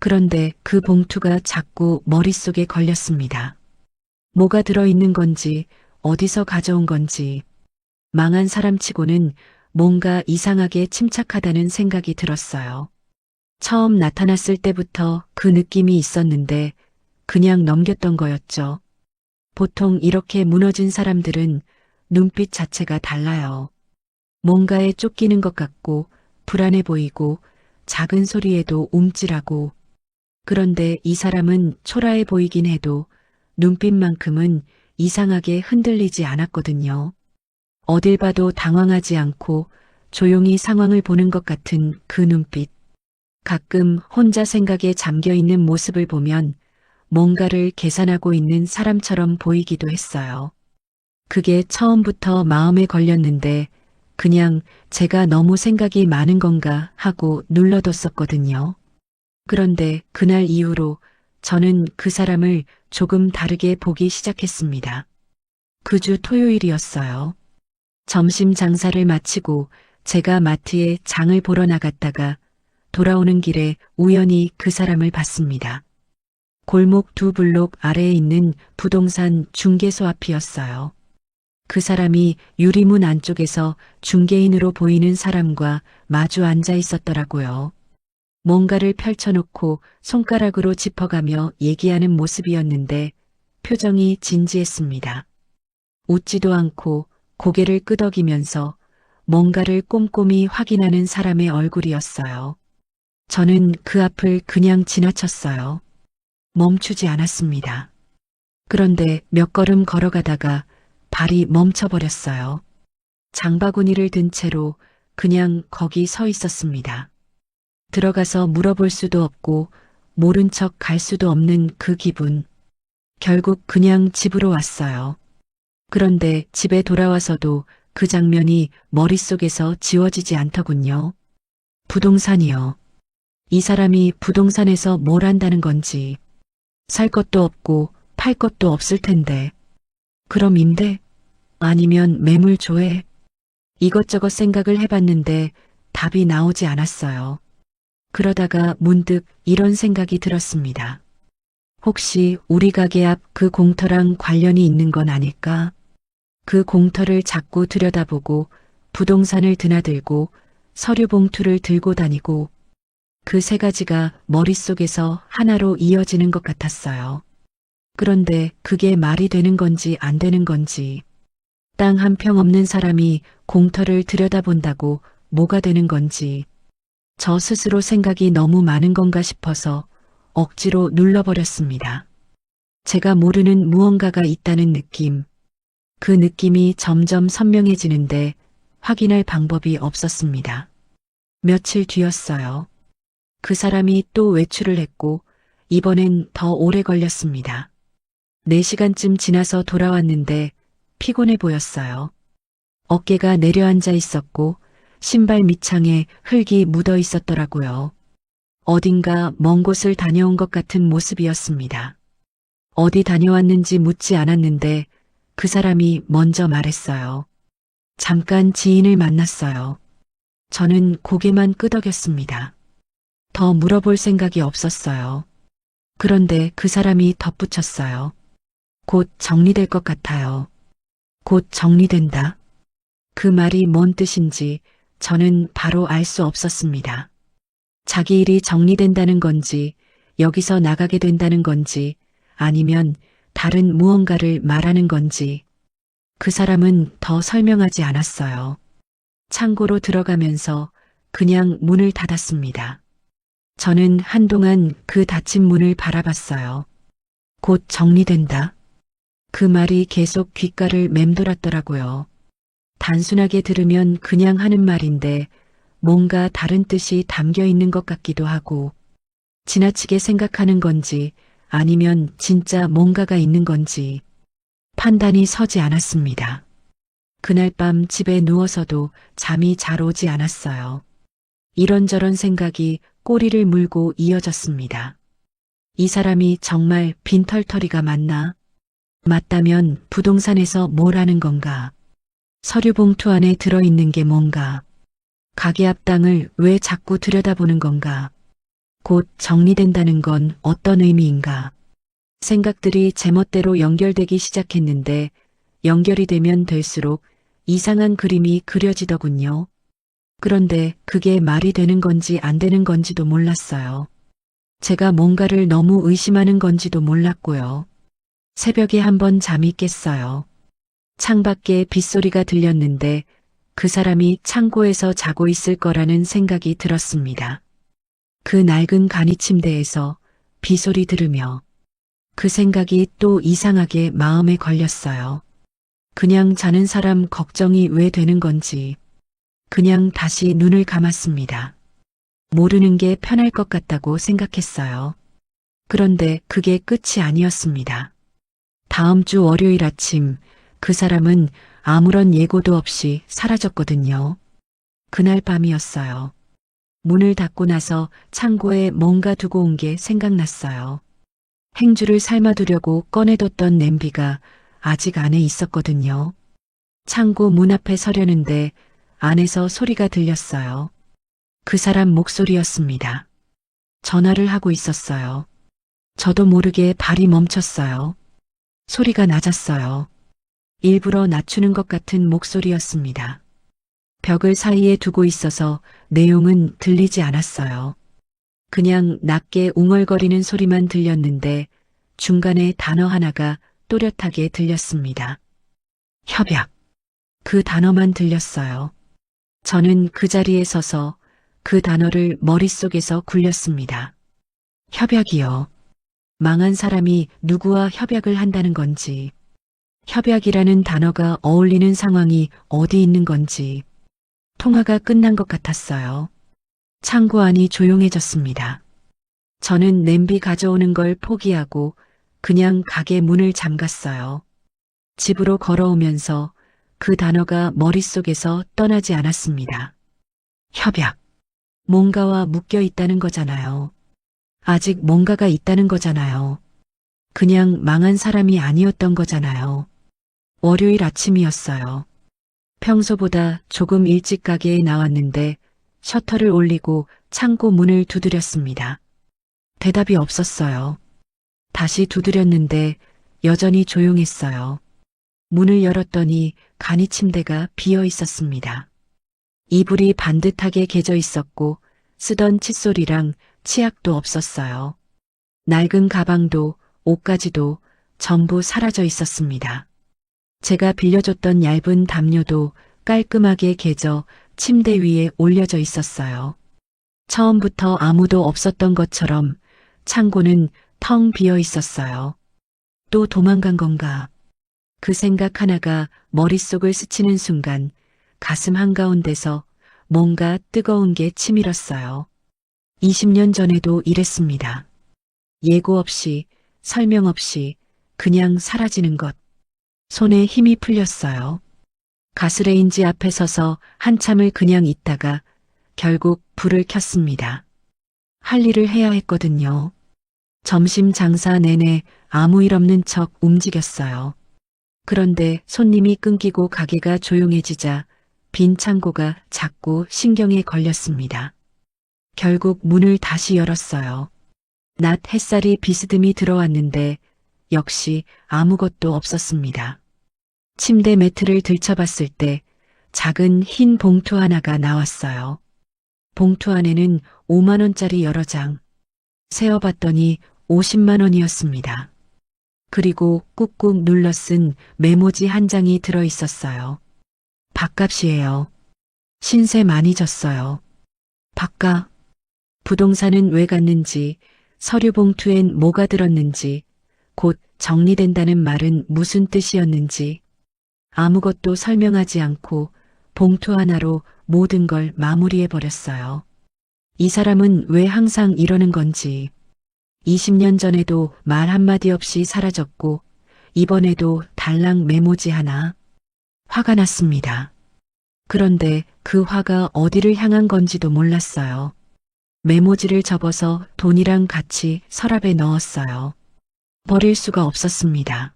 [SPEAKER 5] 그런데 그 봉투가 자꾸 머릿속에 걸렸습니다. 뭐가 들어있는 건지, 어디서 가져온 건지, 망한 사람치고는 뭔가 이상하게 침착하다는 생각이 들었어요. 처음 나타났을 때부터 그 느낌이 있었는데 그냥 넘겼던 거였죠. 보통 이렇게 무너진 사람들은 눈빛 자체가 달라요. 뭔가에 쫓기는 것 같고 불안해 보이고 작은 소리에도 움찔하고. 그런데 이 사람은 초라해 보이긴 해도 눈빛만큼은 이상하게 흔들리지 않았거든요. 어딜 봐도 당황하지 않고 조용히 상황을 보는 것 같은 그 눈빛. 가끔 혼자 생각에 잠겨 있는 모습을 보면 뭔가를 계산하고 있는 사람처럼 보이기도 했어요. 그게 처음부터 마음에 걸렸는데 그냥 제가 너무 생각이 많은 건가 하고 눌러뒀었거든요. 그런데 그날 이후로 저는 그 사람을 조금 다르게 보기 시작했습니다. 그 주 토요일이었어요. 점심 장사를 마치고 제가 마트에 장을 보러 나갔다가 돌아오는 길에 우연히 그 사람을 봤습니다. 골목 2블록 아래에 있는 부동산 중개소 앞이었어요. 그 사람이 유리문 안쪽에서 중개인으로 보이는 사람과 마주 앉아 있었더라고요. 뭔가를 펼쳐놓고 손가락으로 짚어가며 얘기하는 모습이었는데 표정이 진지했습니다. 웃지도 않고 고개를 끄덕이면서 뭔가를 꼼꼼히 확인하는 사람의 얼굴이었어요. 저는 그 앞을 그냥 지나쳤어요. 멈추지 않았습니다. 그런데 몇 걸음 걸어가다가 발이 멈춰버렸어요. 장바구니를 든 채로 그냥 거기 서 있었습니다. 들어가서 물어볼 수도 없고 모른 척 갈 수도 없는 그 기분. 결국 그냥 집으로 왔어요. 그런데 집에 돌아와서도 그 장면이 머릿속에서 지워지지 않더군요. 부동산이요. 이 사람이 부동산에서 뭘 한다는 건지. 살 것도 없고 팔 것도 없을 텐데. 그럼 임대? 아니면 매물 조회? 이것저것 생각을 해봤는데 답이 나오지 않았어요. 그러다가 문득 이런 생각이 들었습니다. 혹시 우리 가게 앞 그 공터랑 관련이 있는 건 아닐까? 그 공터를 자꾸 들여다보고 부동산을 드나들고 서류 봉투를 들고 다니고 그 3가지가 머릿속에서 하나로 이어지는 것 같았어요. 그런데 그게 말이 되는 건지 안 되는 건지. 땅 한 평 없는 사람이 공터를 들여다본다고 뭐가 되는 건지. 저 스스로 생각이 너무 많은 건가 싶어서 억지로 눌러버렸습니다. 제가 모르는 무언가가 있다는 느낌. 그 느낌이 점점 선명해지는데 확인할 방법이 없었습니다. 며칠 뒤였어요. 그 사람이 또 외출을 했고 이번엔 더 오래 걸렸습니다. 4시간쯤 지나서 돌아왔는데 피곤해 보였어요. 어깨가 내려앉아 있었고 신발 밑창에 흙이 묻어 있었더라고요. 어딘가 먼 곳을 다녀온 것 같은 모습이었습니다. 어디 다녀왔는지 묻지 않았는데 그 사람이 먼저 말했어요. 잠깐 지인을 만났어요. 저는 고개만 끄덕였습니다. 더 물어볼 생각이 없었어요. 그런데 그 사람이 덧붙였어요. 곧 정리될 것 같아요. 곧 정리된다. 그 말이 뭔 뜻인지 저는 바로 알 수 없었습니다. 자기 일이 정리된다는 건지, 여기서 나가게 된다는 건지, 아니면 다른 무언가를 말하는 건지. 그 사람은 더 설명하지 않았어요. 창고로 들어가면서 그냥 문을 닫았습니다. 저는 한동안 그 닫힌 문을 바라봤어요. 곧 정리된다. 그 말이 계속 귓가를 맴돌았더라고요. 단순하게 들으면 그냥 하는 말인데 뭔가 다른 뜻이 담겨 있는 것 같기도 하고 지나치게 생각하는 건지 아니면 진짜 뭔가가 있는 건지 판단이 서지 않았습니다. 그날 밤 집에 누워서도 잠이 잘 오지 않았어요. 이런저런 생각이 꼬리를 물고 이어졌습니다. 이 사람이 정말 빈털터리가 맞나? 맞다면 부동산에서 뭘 하는 건가? 서류 봉투 안에 들어있는 게 뭔가? 가게 앞 땅을 왜 자꾸 들여다보는 건가? 곧 정리된다는 건 어떤 의미인가? 생각들이 제멋대로 연결되기 시작했는데 연결이 되면 될수록 이상한 그림이 그려지더군요. 그런데 그게 말이 되는 건지 안 되는 건지도 몰랐어요. 제가 뭔가를 너무 의심하는 건지도 몰랐고요. 새벽에 한번 잠이 깼어요. 창밖에 빗소리가 들렸는데 그 사람이 창고에서 자고 있을 거라는 생각이 들었습니다. 그 낡은 간이 침대에서 빗소리 들으며 그 생각이 또 이상하게 마음에 걸렸어요. 그냥 자는 사람 걱정이 왜 되는 건지 그냥 다시 눈을 감았습니다. 모르는 게 편할 것 같다고 생각했어요. 그런데 그게 끝이 아니었습니다. 다음 주 월요일 아침 그 사람은 아무런 예고도 없이 사라졌거든요. 그날 밤이었어요. 문을 닫고 나서 창고에 뭔가 두고 온 게 생각났어요. 행주를 삶아두려고 꺼내뒀던 냄비가 아직 안에 있었거든요. 창고 문 앞에 서려는데 안에서 소리가 들렸어요. 그 사람 목소리였습니다. 전화를 하고 있었어요. 저도 모르게 발이 멈췄어요. 소리가 낮았어요. 일부러 낮추는 것 같은 목소리였습니다. 벽을 사이에 두고 있어서 내용은 들리지 않았어요. 그냥 낮게 웅얼거리는 소리만 들렸는데 중간에 단어 하나가 또렷하게 들렸습니다. 협약. 그 단어만 들렸어요. 저는 그 자리에 서서 그 단어를 머릿속에서 굴렸습니다. 협약이요. 망한 사람이 누구와 협약을 한다는 건지, 협약이라는 단어가 어울리는 상황이 어디 있는 건지, 통화가 끝난 것 같았어요. 창고 안이 조용해졌습니다. 저는 냄비 가져오는 걸 포기하고 그냥 가게 문을 잠갔어요. 집으로 걸어오면서 그 단어가 머릿속에서 떠나지 않았습니다. 협약. 뭔가와 묶여 있다는 거잖아요. 아직 뭔가가 있다는 거잖아요. 그냥 망한 사람이 아니었던 거잖아요. 월요일 아침이었어요. 평소보다 조금 일찍 가게에 나왔는데 셔터를 올리고 창고 문을 두드렸습니다. 대답이 없었어요. 다시 두드렸는데 여전히 조용했어요. 문을 열었더니 간이 침대가 비어 있었습니다. 이불이 반듯하게 개져 있었고 쓰던 칫솔이랑 치약도 없었어요. 낡은 가방도 옷가지도 전부 사라져 있었습니다. 제가 빌려줬던 얇은 담요도 깔끔하게 개져 침대 위에 올려져 있었어요. 처음부터 아무도 없었던 것처럼 창고는 텅 비어 있었어요. 또 도망간 건가? 그 생각 하나가 머릿속을 스치는 순간 가슴 한가운데서 뭔가 뜨거운 게 치밀었어요. 20년 전에도 이랬습니다. 예고 없이, 설명 없이 그냥 사라지는 것. 손에 힘이 풀렸어요. 가스레인지 앞에 서서 한참을 그냥 있다가 결국 불을 켰습니다. 할 일을 해야 했거든요. 점심 장사 내내 아무 일 없는 척 움직였어요. 그런데 손님이 끊기고 가게가 조용해지자 빈 창고가 자꾸 신경에 걸렸습니다. 결국 문을 다시 열었어요. 낮 햇살이 비스듬히 들어왔는데 역시 아무것도 없었습니다. 침대 매트를 들춰봤을 때 작은 흰 봉투 하나가 나왔어요. 봉투 안에는 5만 원짜리 여러 장. 세어봤더니 50만 원이었습니다. 그리고 꾹꾹 눌러 쓴 메모지 한 장이 들어 있었어요. 밥값이에요. 신세 많이 졌어요. 밥값. 부동산은 왜 갔는지, 서류 봉투엔 뭐가 들었는지, 곧 정리된다는 말은 무슨 뜻이었는지 아무것도 설명하지 않고 봉투 하나로 모든 걸 마무리해버렸어요. 이 사람은 왜 항상 이러는 건지 20년 전에도 말 한마디 없이 사라졌고 이번에도 달랑 메모지 하나. 화가 났습니다. 그런데 그 화가 어디를 향한 건지도 몰랐어요. 메모지를 접어서 돈이랑 같이 서랍에 넣었어요. 버릴 수가 없었습니다.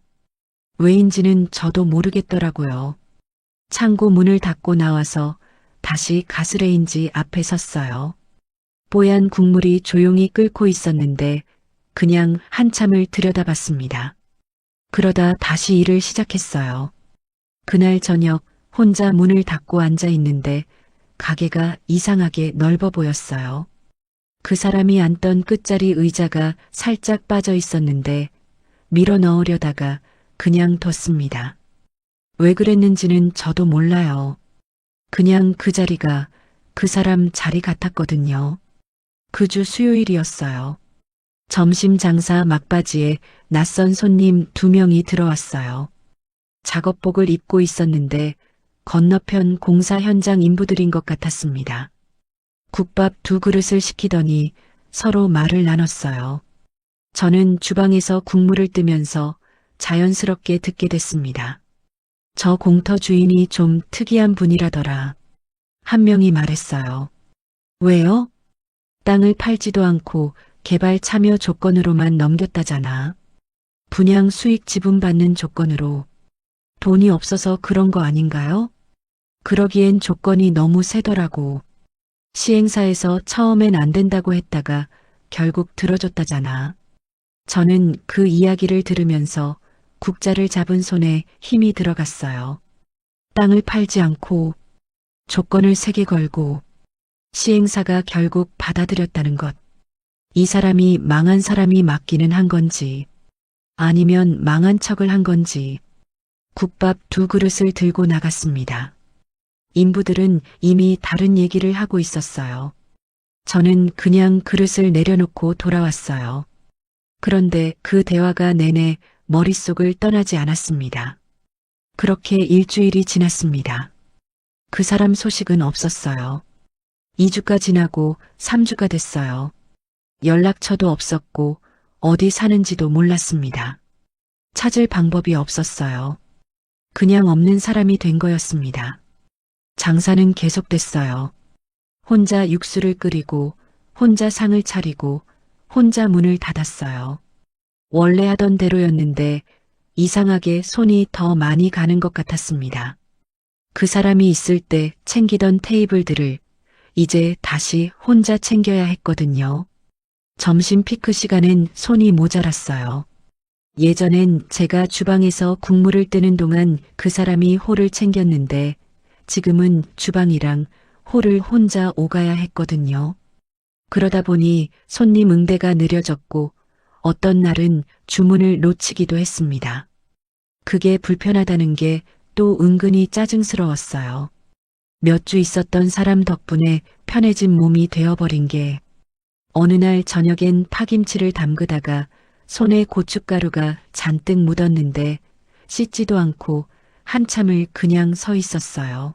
[SPEAKER 5] 왜인지는 저도 모르겠더라고요. 창고 문을 닫고 나와서 다시 가스레인지 앞에 섰어요. 뽀얀 국물이 조용히 끓고 있었는데 그냥 한참을 들여다봤습니다. 그러다 다시 일을 시작했어요. 그날 저녁 혼자 문을 닫고 앉아 있는데 가게가 이상하게 넓어 보였어요. 그 사람이 앉던 끝자리 의자가 살짝 빠져 있었는데 밀어 넣으려다가 그냥 뒀습니다. 왜 그랬는지는 저도 몰라요. 그냥 그 자리가 그 사람 자리 같았거든요. 그 주 수요일이었어요. 점심 장사 막바지에 낯선 손님 2명이 들어왔어요. 작업복을 입고 있었는데 건너편 공사 현장 인부들인 것 같았습니다. 국밥 2그릇을 시키더니 서로 말을 나눴어요. 저는 주방에서 국물을 뜨면서 자연스럽게 듣게 됐습니다. 저 공터 주인이 좀 특이한 분이라더라. 한 명이 말했어요. 왜요? 땅을 팔지도 않고 개발 참여 조건으로만 넘겼다잖아. 분양 수익 지분받는 조건으로. 돈이 없어서 그런 거 아닌가요? 그러기엔 조건이 너무 세더라고. 시행사에서 처음엔 안 된다고 했다가 결국 들어줬다잖아. 저는 그 이야기를 들으면서 국자를 잡은 손에 힘이 들어갔어요. 땅을 팔지 않고 조건을 세게 걸고 시행사가 결국 받아들였다는 것. 이 사람이 망한 사람이 맞기는 한 건지 아니면 망한 척을 한 건지 국밥 2그릇을 들고 나갔습니다. 인부들은 이미 다른 얘기를 하고 있었어요. 저는 그냥 그릇을 내려놓고 돌아왔어요. 그런데 그 대화가 내내 머릿속을 떠나지 않았습니다. 그렇게 일주일이 지났습니다. 그 사람 소식은 없었어요. 2주가 지나고 3주가 됐어요. 연락처도 없었고 어디 사는지도 몰랐습니다. 찾을 방법이 없었어요. 그냥 없는 사람이 된 거였습니다. 장사는 계속됐어요. 혼자 육수를 끓이고 혼자 상을 차리고 혼자 문을 닫았어요. 원래 하던 대로였는데 이상하게 손이 더 많이 가는 것 같았습니다. 그 사람이 있을 때 챙기던 테이블들을 이제 다시 혼자 챙겨야 했거든요. 점심 피크 시간엔 손이 모자랐어요. 예전엔 제가 주방에서 국물을 뜨는 동안 그 사람이 홀을 챙겼는데 지금은 주방이랑 홀을 혼자 오가야 했거든요. 그러다 보니 손님 응대가 느려졌고 어떤 날은 주문을 놓치기도 했습니다. 그게 불편하다는 게 또 은근히 짜증스러웠어요. 몇 주 있었던 사람 덕분에 편해진 몸이 되어버린 게 어느 날 저녁엔 파김치를 담그다가 손에 고춧가루가 잔뜩 묻었는데 씻지도 않고 한참을 그냥 서 있었어요.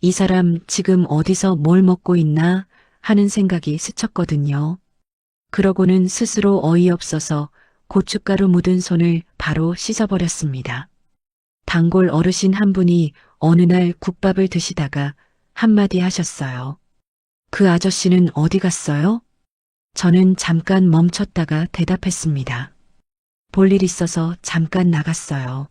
[SPEAKER 5] 이 사람 지금 어디서 뭘 먹고 있나 하는 생각이 스쳤거든요. 그러고는 스스로 어이없어서 고춧가루 묻은 손을 바로 씻어버렸습니다. 단골 어르신 한 분이 어느 날 국밥을 드시다가 한마디 하셨어요. 그 아저씨는 어디 갔어요? 저는 잠깐 멈췄다가 대답했습니다. 볼일 있어서 잠깐 나갔어요.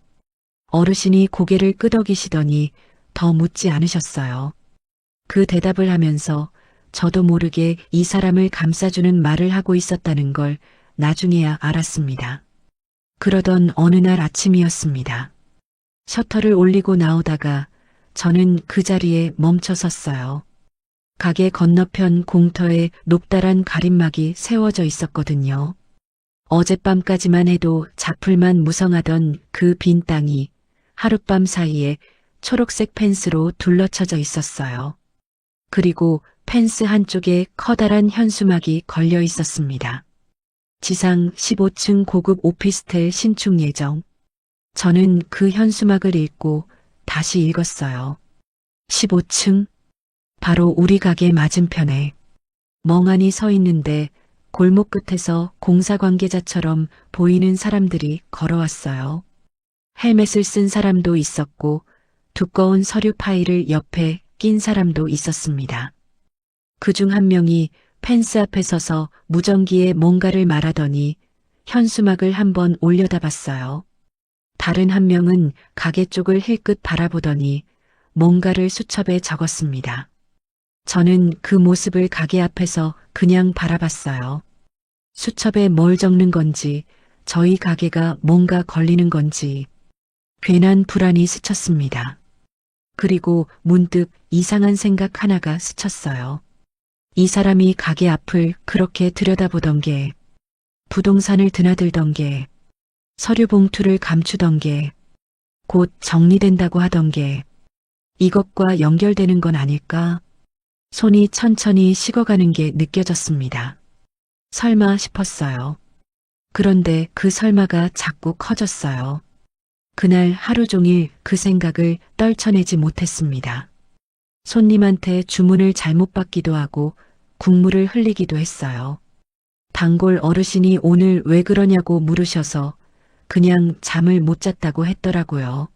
[SPEAKER 5] 어르신이 고개를 끄덕이시더니 더 묻지 않으셨어요. 그 대답을 하면서 저도 모르게 이 사람을 감싸주는 말을 하고 있었다는 걸 나중에야 알았습니다. 그러던 어느 날 아침이었습니다. 셔터를 올리고 나오다가 저는 그 자리에 멈춰 섰어요. 가게 건너편 공터에 높다란 가림막이 세워져 있었거든요. 어젯밤까지만 해도 작풀만 무성하던 그 빈 땅이 하룻밤 사이에 초록색 펜스로 둘러쳐져 있었어요. 그리고 펜스 한쪽에 커다란 현수막이 걸려 있었습니다. 지상 15층 고급 오피스텔 신축 예정. 저는 그 현수막을 읽고 다시 읽었어요. 15층? 바로 우리 가게 맞은편에 멍하니 서 있는데 골목 끝에서 공사 관계자처럼 보이는 사람들이 걸어왔어요. 헬멧을 쓴 사람도 있었고 두꺼운 서류 파일을 옆에 낀 사람도 있었습니다. 그중 한 명이 펜스 앞에 서서 무전기에 뭔가를 말하더니 현수막을 한번 올려다 봤어요. 다른 한 명은 가게 쪽을 힐끗 바라보더니 뭔가를 수첩에 적었습니다. 저는 그 모습을 가게 앞에서 그냥 바라봤어요. 수첩에 뭘 적는 건지, 저희 가게가 뭔가 걸리는 건지, 괜한 불안이 스쳤습니다. 그리고 문득 이상한 생각 하나가 스쳤어요. 이 사람이 가게 앞을 그렇게 들여다보던 게, 부동산을 드나들던 게, 서류 봉투를 감추던 게, 곧 정리된다고 하던 게, 이것과 연결되는 건 아닐까? 손이 천천히 식어가는 게 느껴졌습니다. 설마 싶었어요. 그런데 그 설마가 자꾸 커졌어요. 그날 하루 종일 그 생각을 떨쳐내지 못했습니다. 손님한테 주문을 잘못 받기도 하고 국물을 흘리기도 했어요. 단골 어르신이 오늘 왜 그러냐고 물으셔서 그냥 잠을 못 잤다고 했더라고요.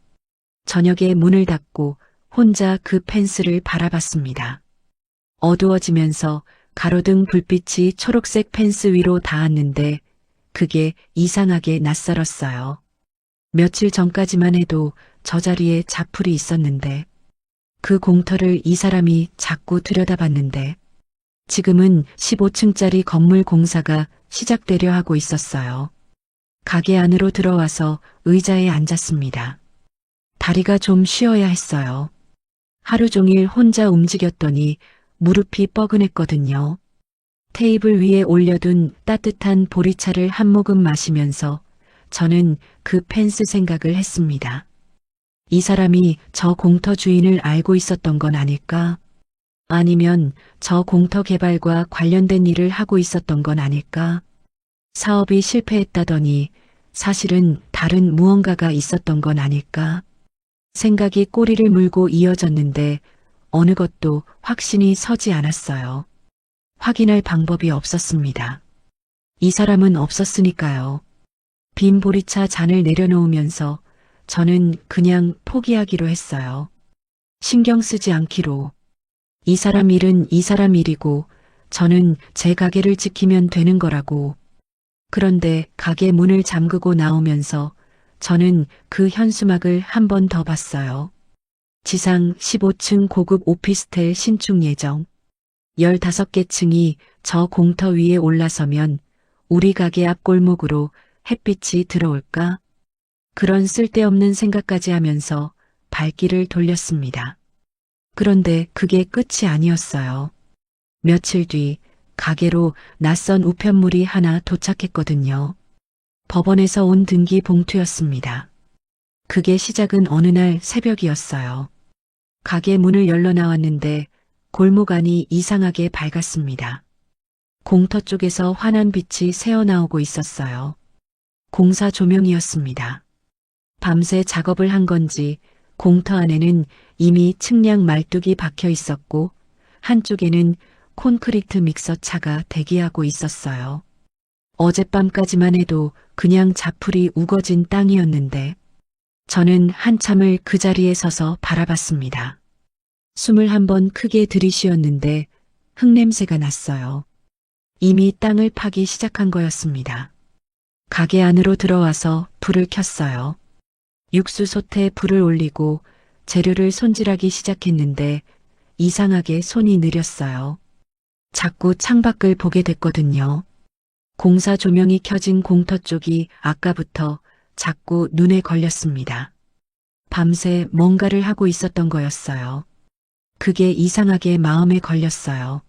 [SPEAKER 5] 저녁에 문을 닫고 혼자 그 펜스를 바라봤습니다. 어두워지면서 가로등 불빛이 초록색 펜스 위로 닿았는데 그게 이상하게 낯설었어요. 며칠 전까지만 해도 저 자리에 자풀이 있었는데 그 공터를 이 사람이 자꾸 들여다봤는데 지금은 15층짜리 건물 공사가 시작되려 하고 있었어요. 가게 안으로 들어와서 의자에 앉았습니다. 다리가 좀 쉬어야 했어요. 하루 종일 혼자 움직였더니 무릎이 뻐근했거든요. 테이블 위에 올려둔 따뜻한 보리차를 한 모금 마시면서 저는 그 펜스 생각을 했습니다. 이 사람이 저 공터 주인을 알고 있었던 건 아닐까? 아니면 저 공터 개발과 관련된 일을 하고 있었던 건 아닐까? 사업이 실패했다더니 사실은 다른 무언가가 있었던 건 아닐까? 생각이 꼬리를 물고 이어졌는데 어느 것도 확신이 서지 않았어요. 확인할 방법이 없었습니다. 이 사람은 없었으니까요. 빈 보리차 잔을 내려놓으면서 저는 그냥 포기하기로 했어요. 신경 쓰지 않기로. 이 사람 일은 이 사람 일이고 저는 제 가게를 지키면 되는 거라고. 그런데 가게 문을 잠그고 나오면서 저는 그 현수막을 한 번 더 봤어요. 지상 15층 고급 오피스텔 신축 예정. 15개 층이 저 공터 위에 올라서면 우리 가게 앞 골목으로 햇빛이 들어올까? 그런 쓸데없는 생각까지 하면서 발길을 돌렸습니다. 그런데 그게 끝이 아니었어요. 며칠 뒤 가게로 낯선 우편물이 하나 도착했거든요. 법원에서 온 등기 봉투였습니다. 그게 시작은 어느 날 새벽이었어요. 가게 문을 열러 나왔는데 골목 안이 이상하게 밝았습니다. 공터 쪽에서 환한 빛이 새어나오고 있었어요. 공사 조명이었습니다. 밤새 작업을 한 건지 공터 안에는 이미 측량 말뚝이 박혀 있었고 한쪽에는 콘크리트 믹서 차가 대기하고 있었어요. 어젯밤까지만 해도 그냥 자풀이 우거진 땅이었는데 저는 한참을 그 자리에 서서 바라봤습니다. 숨을 한번 크게 들이쉬었는데 흙냄새가 났어요. 이미 땅을 파기 시작한 거였습니다. 가게 안으로 들어와서 불을 켰어요. 육수솥에 불을 올리고 재료를 손질하기 시작했는데 이상하게 손이 느렸어요. 자꾸 창밖을 보게 됐거든요. 공사 조명이 켜진 공터 쪽이 아까부터 자꾸 눈에 걸렸습니다. 밤새 뭔가를 하고 있었던 거였어요. 그게 이상하게 마음에 걸렸어요.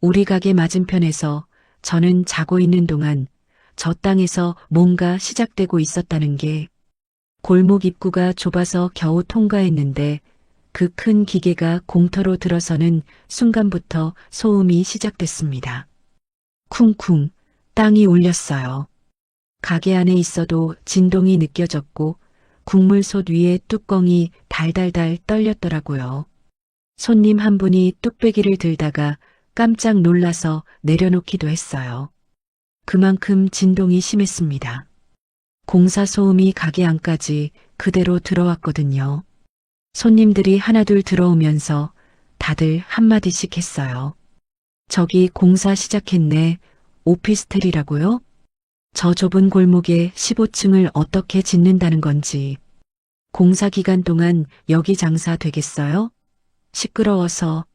[SPEAKER 5] 우리 가게 맞은편에서 저는 자고 있는 동안 저 땅에서 뭔가 시작되고 있었다는 게 골목 입구가 좁아서 겨우 통과했는데 그 큰 기계가 공터로 들어서는 순간부터 소음이 시작됐습니다. 쿵쿵, 땅이 울렸어요. 가게 안에 있어도 진동이 느껴졌고 국물솥 위에 뚜껑이 달달달 떨렸더라고요. 손님 한 분이 뚝배기를 들다가 깜짝 놀라서 내려놓기도 했어요. 그만큼 진동이 심했습니다. 공사 소음이 가게 안까지 그대로 들어왔거든요. 손님들이 하나둘 들어오면서 다들 한마디씩 했어요. 저기 공사 시작했네. 오피스텔이라고요? 저 좁은 골목에 15층을 어떻게 짓는다는 건지. 공사 기간 동안 여기 장사 되겠어요? 시끄러워서.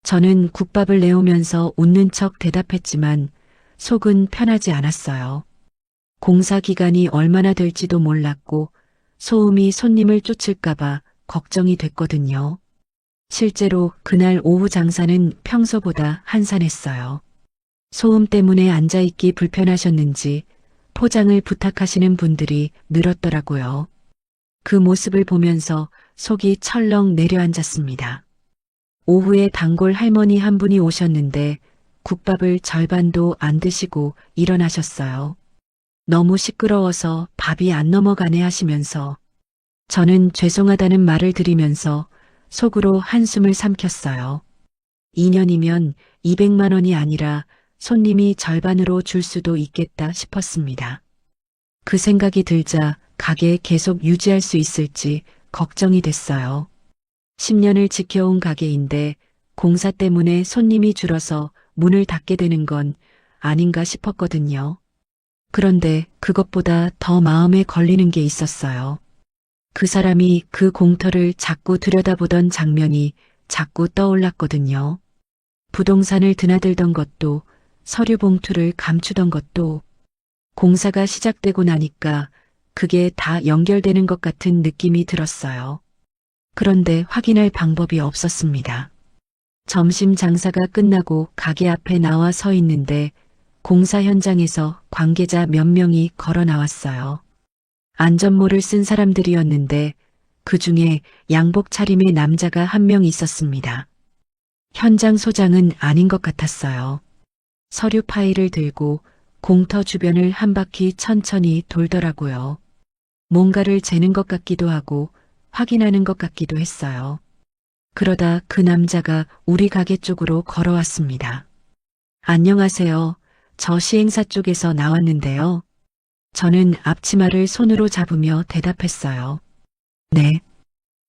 [SPEAKER 5] 저는 국밥을 내오면서 웃는 척 대답했지만 속은 편하지 않았어요. 공사 기간이 얼마나 될지도 몰랐고 소음이 손님을 쫓을까봐 걱정이 됐거든요. 실제로 그날 오후 장사는 평소보다 한산했어요. 소음 때문에 앉아있기 불편하셨는지 포장을 부탁하시는 분들이 늘었더라고요. 그 모습을 보면서 속이 철렁 내려앉았습니다. 오후에 단골 할머니 한 분이 오셨는데 국밥을 절반도 안 드시고 일어나셨어요. 너무 시끄러워서 밥이 안 넘어가네 하시면서 저는 죄송하다는 말을 드리면서 속으로 한숨을 삼켰어요. 2년이면 200만 원이 아니라 손님이 절반으로 줄 수도 있겠다 싶었습니다. 그 생각이 들자 가게 계속 유지할 수 있을지 걱정이 됐어요. 10년을 지켜온 가게인데 공사 때문에 손님이 줄어서 문을 닫게 되는 건 아닌가 싶었거든요. 그런데 그것보다 더 마음에 걸리는 게 있었어요. 그 사람이 그 공터를 자꾸 들여다보던 장면이 자꾸 떠올랐거든요. 부동산을 드나들던 것도 서류 봉투를 감추던 것도 공사가 시작되고 나니까 그게 다 연결되는 것 같은 느낌이 들었어요. 그런데 확인할 방법이 없었습니다. 점심 장사가 끝나고 가게 앞에 나와 서 있는데 공사 현장에서 관계자 몇 명이 걸어 나왔어요. 안전모를 쓴 사람들이었는데 그 중에 양복 차림의 남자가 한 명 있었습니다. 현장 소장은 아닌 것 같았어요. 서류 파일을 들고 공터 주변을 한 바퀴 천천히 돌더라고요. 뭔가를 재는 것 같기도 하고 확인하는 것 같기도 했어요. 그러다 그 남자가 우리 가게 쪽으로 걸어왔습니다. 안녕하세요. 저 시행사 쪽에서 나왔는데요. 저는 앞치마를 손으로 잡으며 대답했어요. 네.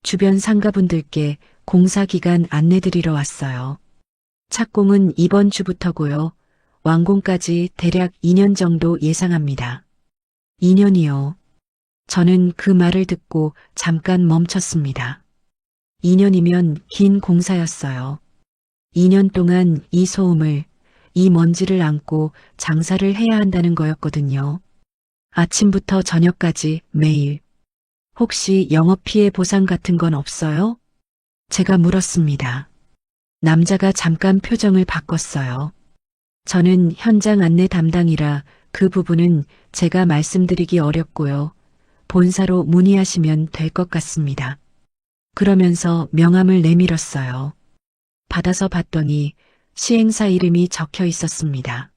[SPEAKER 5] 주변 상가분들께 공사 기간 안내드리러 왔어요. 착공은 이번 주부터고요. 완공까지 대략 2년 정도 예상합니다. 2년이요. 저는 그 말을 듣고 잠깐 멈췄습니다. 2년이면 긴 공사였어요. 2년 동안 이 소음을, 이 먼지를 안고 장사를 해야 한다는 거였거든요. 아침부터 저녁까지 매일. 혹시 영업피해 보상 같은 건 없어요? 제가 물었습니다. 남자가 잠깐 표정을 바꿨어요. 저는 현장 안내 담당이라 그 부분은 제가 말씀드리기 어렵고요. 본사로 문의하시면 될 것 같습니다. 그러면서 명함을 내밀었어요. 받아서 봤더니 시행사 이름이 적혀 있었습니다.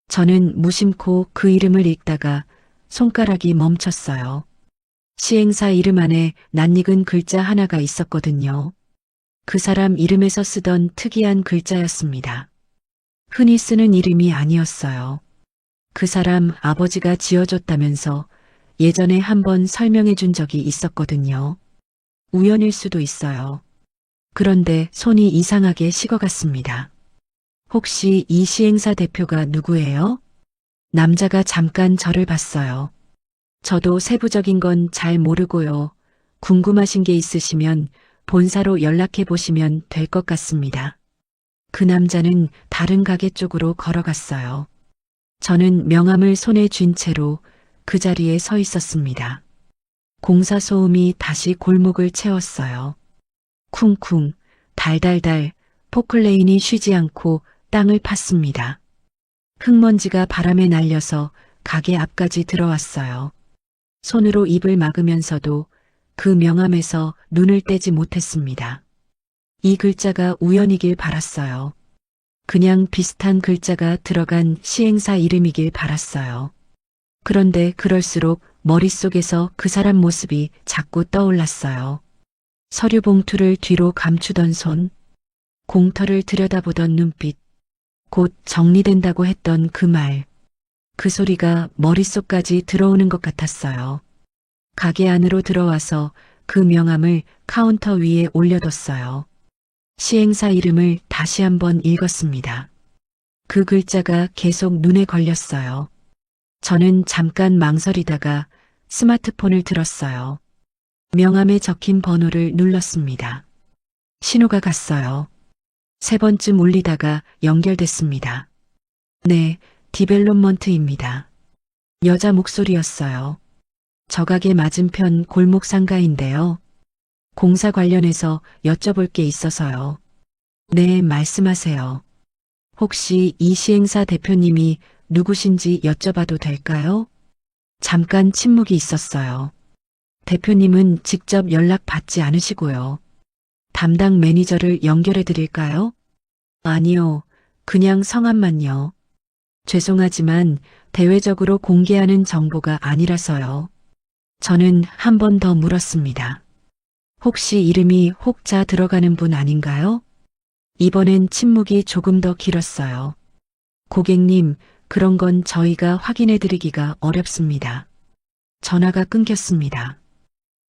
[SPEAKER 5] 저는 무심코 그 이름을 읽다가 손가락이 멈췄어요. 시행사 이름 안에 낯익은 글자 하나가 있었거든요. 그 사람 이름에서 쓰던 특이한 글자였습니다. 흔히 쓰는 이름이 아니었어요. 그 사람 아버지가 지어줬다면서 예전에 한번 설명해 준 적이 있었거든요. 우연일 수도 있어요. 그런데 손이 이상하게 식어갔습니다. 혹시 이 시행사 대표가 누구예요? 남자가 잠깐 저를 봤어요. 저도 세부적인 건 잘 모르고요. 궁금하신 게 있으시면 본사로 연락해 보시면 될 것 같습니다. 그 남자는 다른 가게 쪽으로 걸어갔어요. 저는 명함을 손에 쥔 채로 그 자리에 서 있었습니다. 공사 소음이 다시 골목을 채웠어요. 쿵쿵, 달달달, 포클레인이 쉬지 않고 땅을 팠습니다. 흙먼지가 바람에 날려서 가게 앞까지 들어왔어요. 손으로 입을 막으면서도 그 명함에서 눈을 떼지 못했습니다. 이 글자가 우연이길 바랐어요. 그냥 비슷한 글자가 들어간 시행사 이름이길 바랐어요. 그런데 그럴수록 머릿속에서 그 사람 모습이 자꾸 떠올랐어요. 서류 봉투를 뒤로 감추던 손, 공터를 들여다보던 눈빛, 곧 정리된다고 했던 그 말, 그 소리가 머릿속까지 들어오는 것 같았어요. 가게 안으로 들어와서 그 명함을 카운터 위에 올려뒀어요. 시행사 이름을 다시 한번 읽었습니다. 그 글자가 계속 눈에 걸렸어요. 저는 잠깐 망설이다가 스마트폰을 들었어요. 명함에 적힌 번호를 눌렀습니다. 신호가 갔어요. 3번쯤 울리다가 연결됐습니다. 네, 디벨롭먼트입니다. 여자 목소리였어요. 저 가게 맞은편 골목 상가인데요. 공사 관련해서 여쭤볼 게 있어서요. 네, 말씀하세요. 혹시 이 시행사 대표님이 누구신지 여쭤봐도 될까요? 잠깐 침묵이 있었어요. 대표님은 직접 연락 받지 않으시고요. 담당 매니저를 연결해 드릴까요? 아니요, 그냥 성함만요. 죄송하지만 대외적으로 공개하는 정보가 아니라서요. 저는 한 번 더 물었습니다. 혹시 이름이 혹자 들어가는 분 아닌가요? 이번엔 침묵이 조금 더 길었어요. 고객님, 그런 건 저희가 확인해 드리기가 어렵습니다. 전화가 끊겼습니다.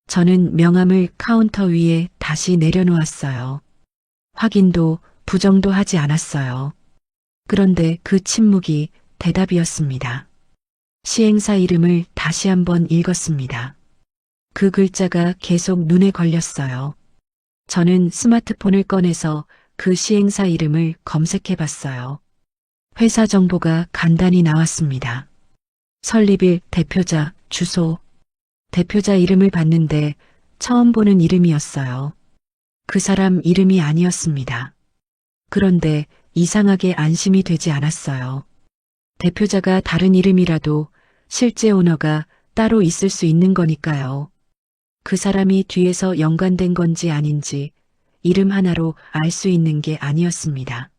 [SPEAKER 5] 저는 명함을 카운터 위에 다시 내려놓았어요. 확인도 부정도 하지 않았어요. 그런데 그 침묵이 대답이었습니다. 시행사 이름을 다시 한번 읽었습니다. 그 글자가 계속 눈에 걸렸어요. 저는 스마트폰을 꺼내서 그 시행사 이름을 검색해 봤어요. 회사 정보가 간단히 나왔습니다. 설립일, 대표자, 주소. 대표자 이름을 봤는데 처음 보는 이름이었어요. 그 사람 이름이 아니었습니다. 그런데 이상하게 안심이 되지 않았어요. 대표자가 다른 이름이라도 실제 오너가 따로 있을 수 있는 거니까요. 그 사람이 뒤에서 연관된 건지 아닌지 이름 하나로 알 수 있는 게 아니었습니다.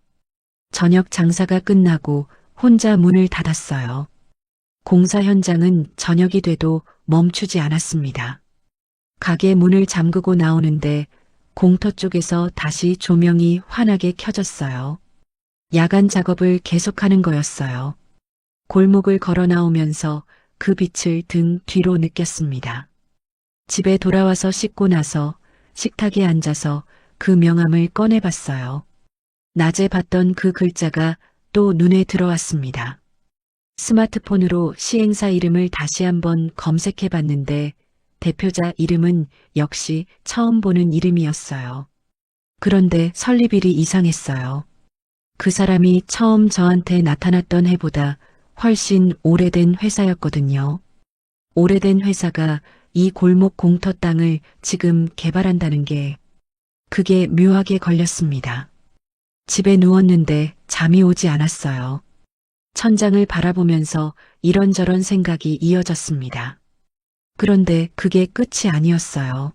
[SPEAKER 5] 저녁 장사가 끝나고 혼자 문을 닫았어요. 공사 현장은 저녁이 돼도 멈추지 않았습니다. 가게 문을 잠그고 나오는데 공터 쪽에서 다시 조명이 환하게 켜졌어요. 야간 작업을 계속하는 거였어요. 골목을 걸어 나오면서 그 빛을 등 뒤로 느꼈습니다. 집에 돌아와서 씻고 나서 식탁에 앉아서 그 명함을 꺼내봤어요. 낮에 봤던 그 글자가 또 눈에 들어왔습니다. 스마트폰으로 시행사 이름을 다시 한번 검색해 봤는데 대표자 이름은 역시 처음 보는 이름이었어요. 그런데 설립일이 이상했어요. 그 사람이 처음 저한테 나타났던 해보다 훨씬 오래된 회사였거든요. 오래된 회사가 이 골목 공터 땅을 지금 개발한다는 게 그게 묘하게 걸렸습니다. 집에 누웠는데 잠이 오지 않았어요. 천장을 바라보면서 이런저런 생각이 이어졌습니다. 그런데 그게 끝이 아니었어요.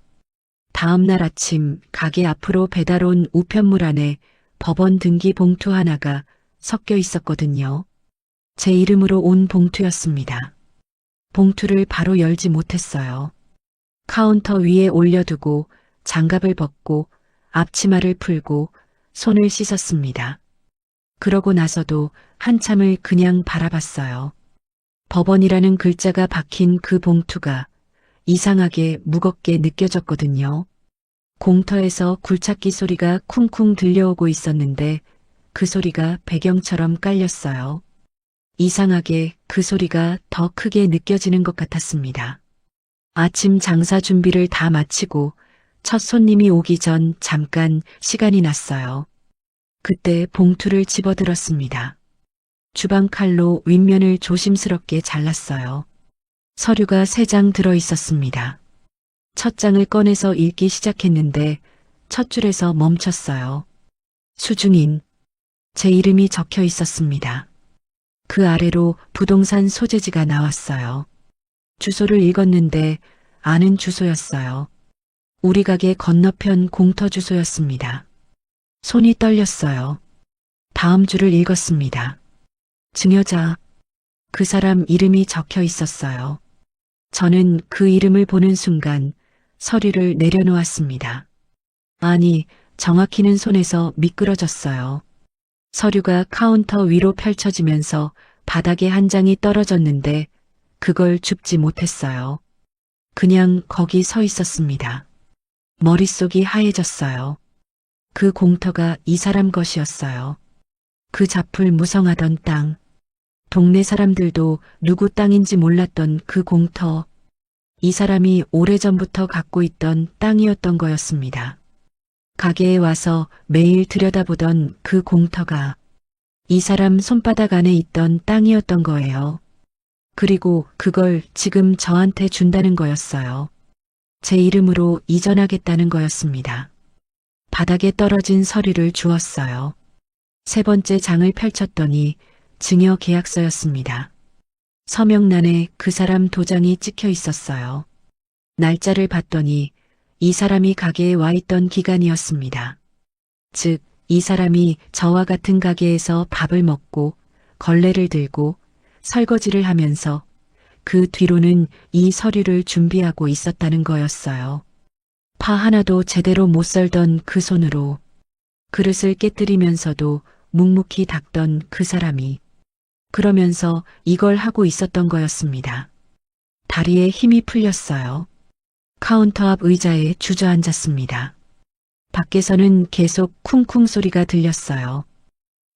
[SPEAKER 5] 다음 날 아침 가게 앞으로 배달 온 우편물 안에 법원 등기 봉투 하나가 섞여 있었거든요. 제 이름으로 온 봉투였습니다. 봉투를 바로 열지 못했어요. 카운터 위에 올려두고 장갑을 벗고 앞치마를 풀고 손을 씻었습니다. 그러고 나서도 한참을 그냥 바라봤어요. 법원이라는 글자가 박힌 그 봉투가 이상하게 무겁게 느껴졌거든요. 공터에서 굴착기 소리가 쿵쿵 들려오고 있었는데 그 소리가 배경처럼 깔렸어요. 이상하게 그 소리가 더 크게 느껴지는 것 같았습니다. 아침 장사 준비를 다 마치고 첫 손님이 오기 전 잠깐 시간이 났어요. 그때 봉투를 집어들었습니다. 주방 칼로 윗면을 조심스럽게 잘랐어요. 서류가 3장 들어 있었습니다. 첫 장을 꺼내서 읽기 시작했는데 첫 줄에서 멈췄어요. 수중인. 제 이름이 적혀 있었습니다. 그 아래로 부동산 소재지가 나왔어요. 주소를 읽었는데 아는 주소였어요. 우리 가게 건너편 공터 주소였습니다. 손이 떨렸어요. 다음 줄을 읽었습니다. 증여자. 그 사람 이름이 적혀 있었어요. 저는 그 이름을 보는 순간 서류를 내려놓았습니다. 아니, 정확히는 손에서 미끄러졌어요. 서류가 카운터 위로 펼쳐지면서 바닥에 한 장이 떨어졌는데 그걸 줍지 못했어요. 그냥 거기 서 있었습니다. 머릿속이 하얘졌어요. 그 공터가 이 사람 것이었어요. 그 잡풀 무성하던 땅. 동네 사람들도 누구 땅인지 몰랐던 그 공터. 이 사람이 오래전부터 갖고 있던 땅이었던 거였습니다. 가게에 와서 매일 들여다보던 그 공터가 이 사람 손바닥 안에 있던 땅이었던 거예요. 그리고 그걸 지금 저한테 준다는 거였어요. 제 이름으로 이전하겠다는 거였습니다. 바닥에 떨어진 서류를 주었어요. 세 번째 장을 펼쳤더니 증여 계약서였습니다. 서명란에 그 사람 도장이 찍혀 있었어요. 날짜를 봤더니 이 사람이 가게에 와 있던 기간이었습니다. 즉, 이 사람이 저와 같은 가게에서 밥을 먹고 걸레를 들고 설거지를 하면서 그 뒤로는 이 서류를 준비하고 있었다는 거였어요. 파 하나도 제대로 못 썰던 그 손으로 그릇을 깨뜨리면서도 묵묵히 닦던 그 사람이 그러면서 이걸 하고 있었던 거였습니다. 다리에 힘이 풀렸어요. 카운터 앞 의자에 주저앉았습니다. 밖에서는 계속 쿵쿵 소리가 들렸어요.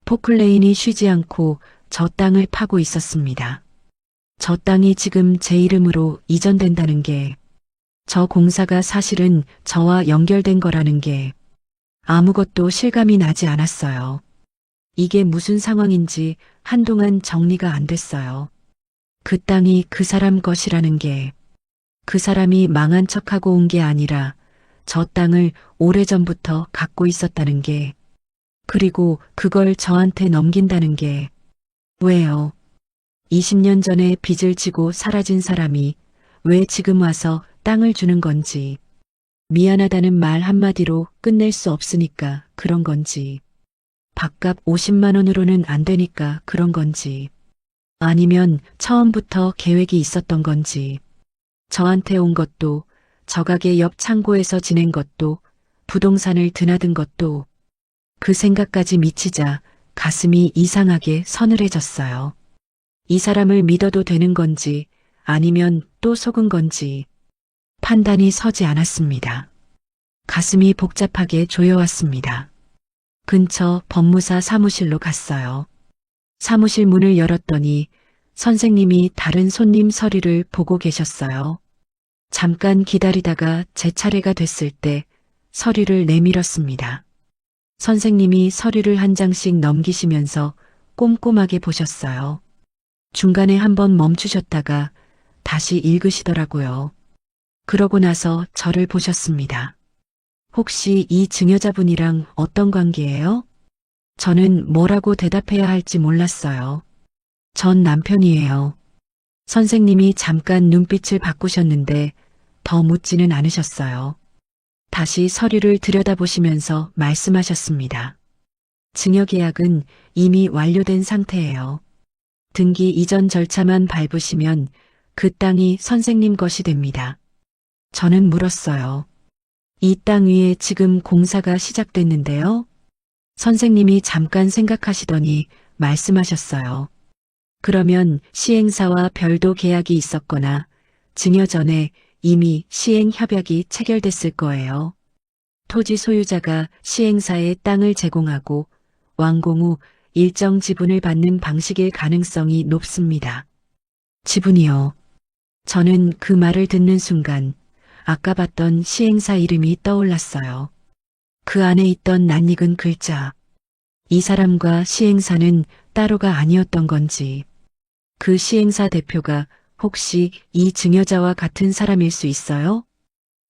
[SPEAKER 5] 포클레인이 쉬지 않고 저 땅을 파고 있었습니다. 저 땅이 지금 제 이름으로 이전된다는 게, 저 공사가 사실은 저와 연결된 거라는 게 아무것도 실감이 나지 않았어요. 이게 무슨 상황인지 한동안 정리가 안 됐어요. 그 땅이 그 사람 것이라는 게, 그 사람이 망한 척하고 온 게 아니라 저 땅을 오래전부터 갖고 있었다는 게, 그리고 그걸 저한테 넘긴다는 게, 왜요? 20년 전에 빚을 지고 사라진 사람이 왜 지금 와서 땅을 주는 건지, 미안하다는 말 한마디로 끝낼 수 없으니까 그런 건지, 밥값 50만 원으로는 안 되니까 그런 건지, 아니면 처음부터 계획이 있었던 건지, 저한테 온 것도, 저 가게 옆 창고에서 지낸 것도, 부동산을 드나든 것도, 그 생각까지 미치자 가슴이 이상하게 서늘해졌어요. 이 사람을 믿어도 되는 건지 아니면 또 속은 건지 판단이 서지 않았습니다. 가슴이 복잡하게 조여왔습니다. 근처 법무사 사무실로 갔어요. 사무실 문을 열었더니 선생님이 다른 손님 서류를 보고 계셨어요. 잠깐 기다리다가 제 차례가 됐을 때 서류를 내밀었습니다. 선생님이 서류를 한 장씩 넘기시면서 꼼꼼하게 보셨어요. 중간에 한번 멈추셨다가 다시 읽으시더라고요. 그러고 나서 저를 보셨습니다. 혹시 이 증여자분이랑 어떤 관계예요? 저는 뭐라고 대답해야 할지 몰랐어요. 전 남편이에요. 선생님이 잠깐 눈빛을 바꾸셨는데 더 묻지는 않으셨어요. 다시 서류를 들여다보시면서 말씀하셨습니다. 증여계약은 이미 완료된 상태예요. 등기 이전 절차만 밟으시면 그 땅이 선생님 것이 됩니다. 저는 물었어요. 이 땅 위에 지금 공사가 시작됐는데요. 선생님이 잠깐 생각하시더니 말씀하셨어요. 그러면 시행사와 별도 계약이 있었거나 증여 전에 이미 시행 협약이 체결됐을 거예요. 토지 소유자가 시행사에 땅을 제공하고 완공 후 일정 지분을 받는 방식일 가능성이 높습니다. 지분이요. 저는 그 말을 듣는 순간 아까 봤던 시행사 이름이 떠올랐어요. 그 안에 있던 낯익은 글자. 이 사람과 시행사는 따로가 아니었던 건지, 그 시행사 대표가 혹시 이 증여자와 같은 사람일 수 있어요?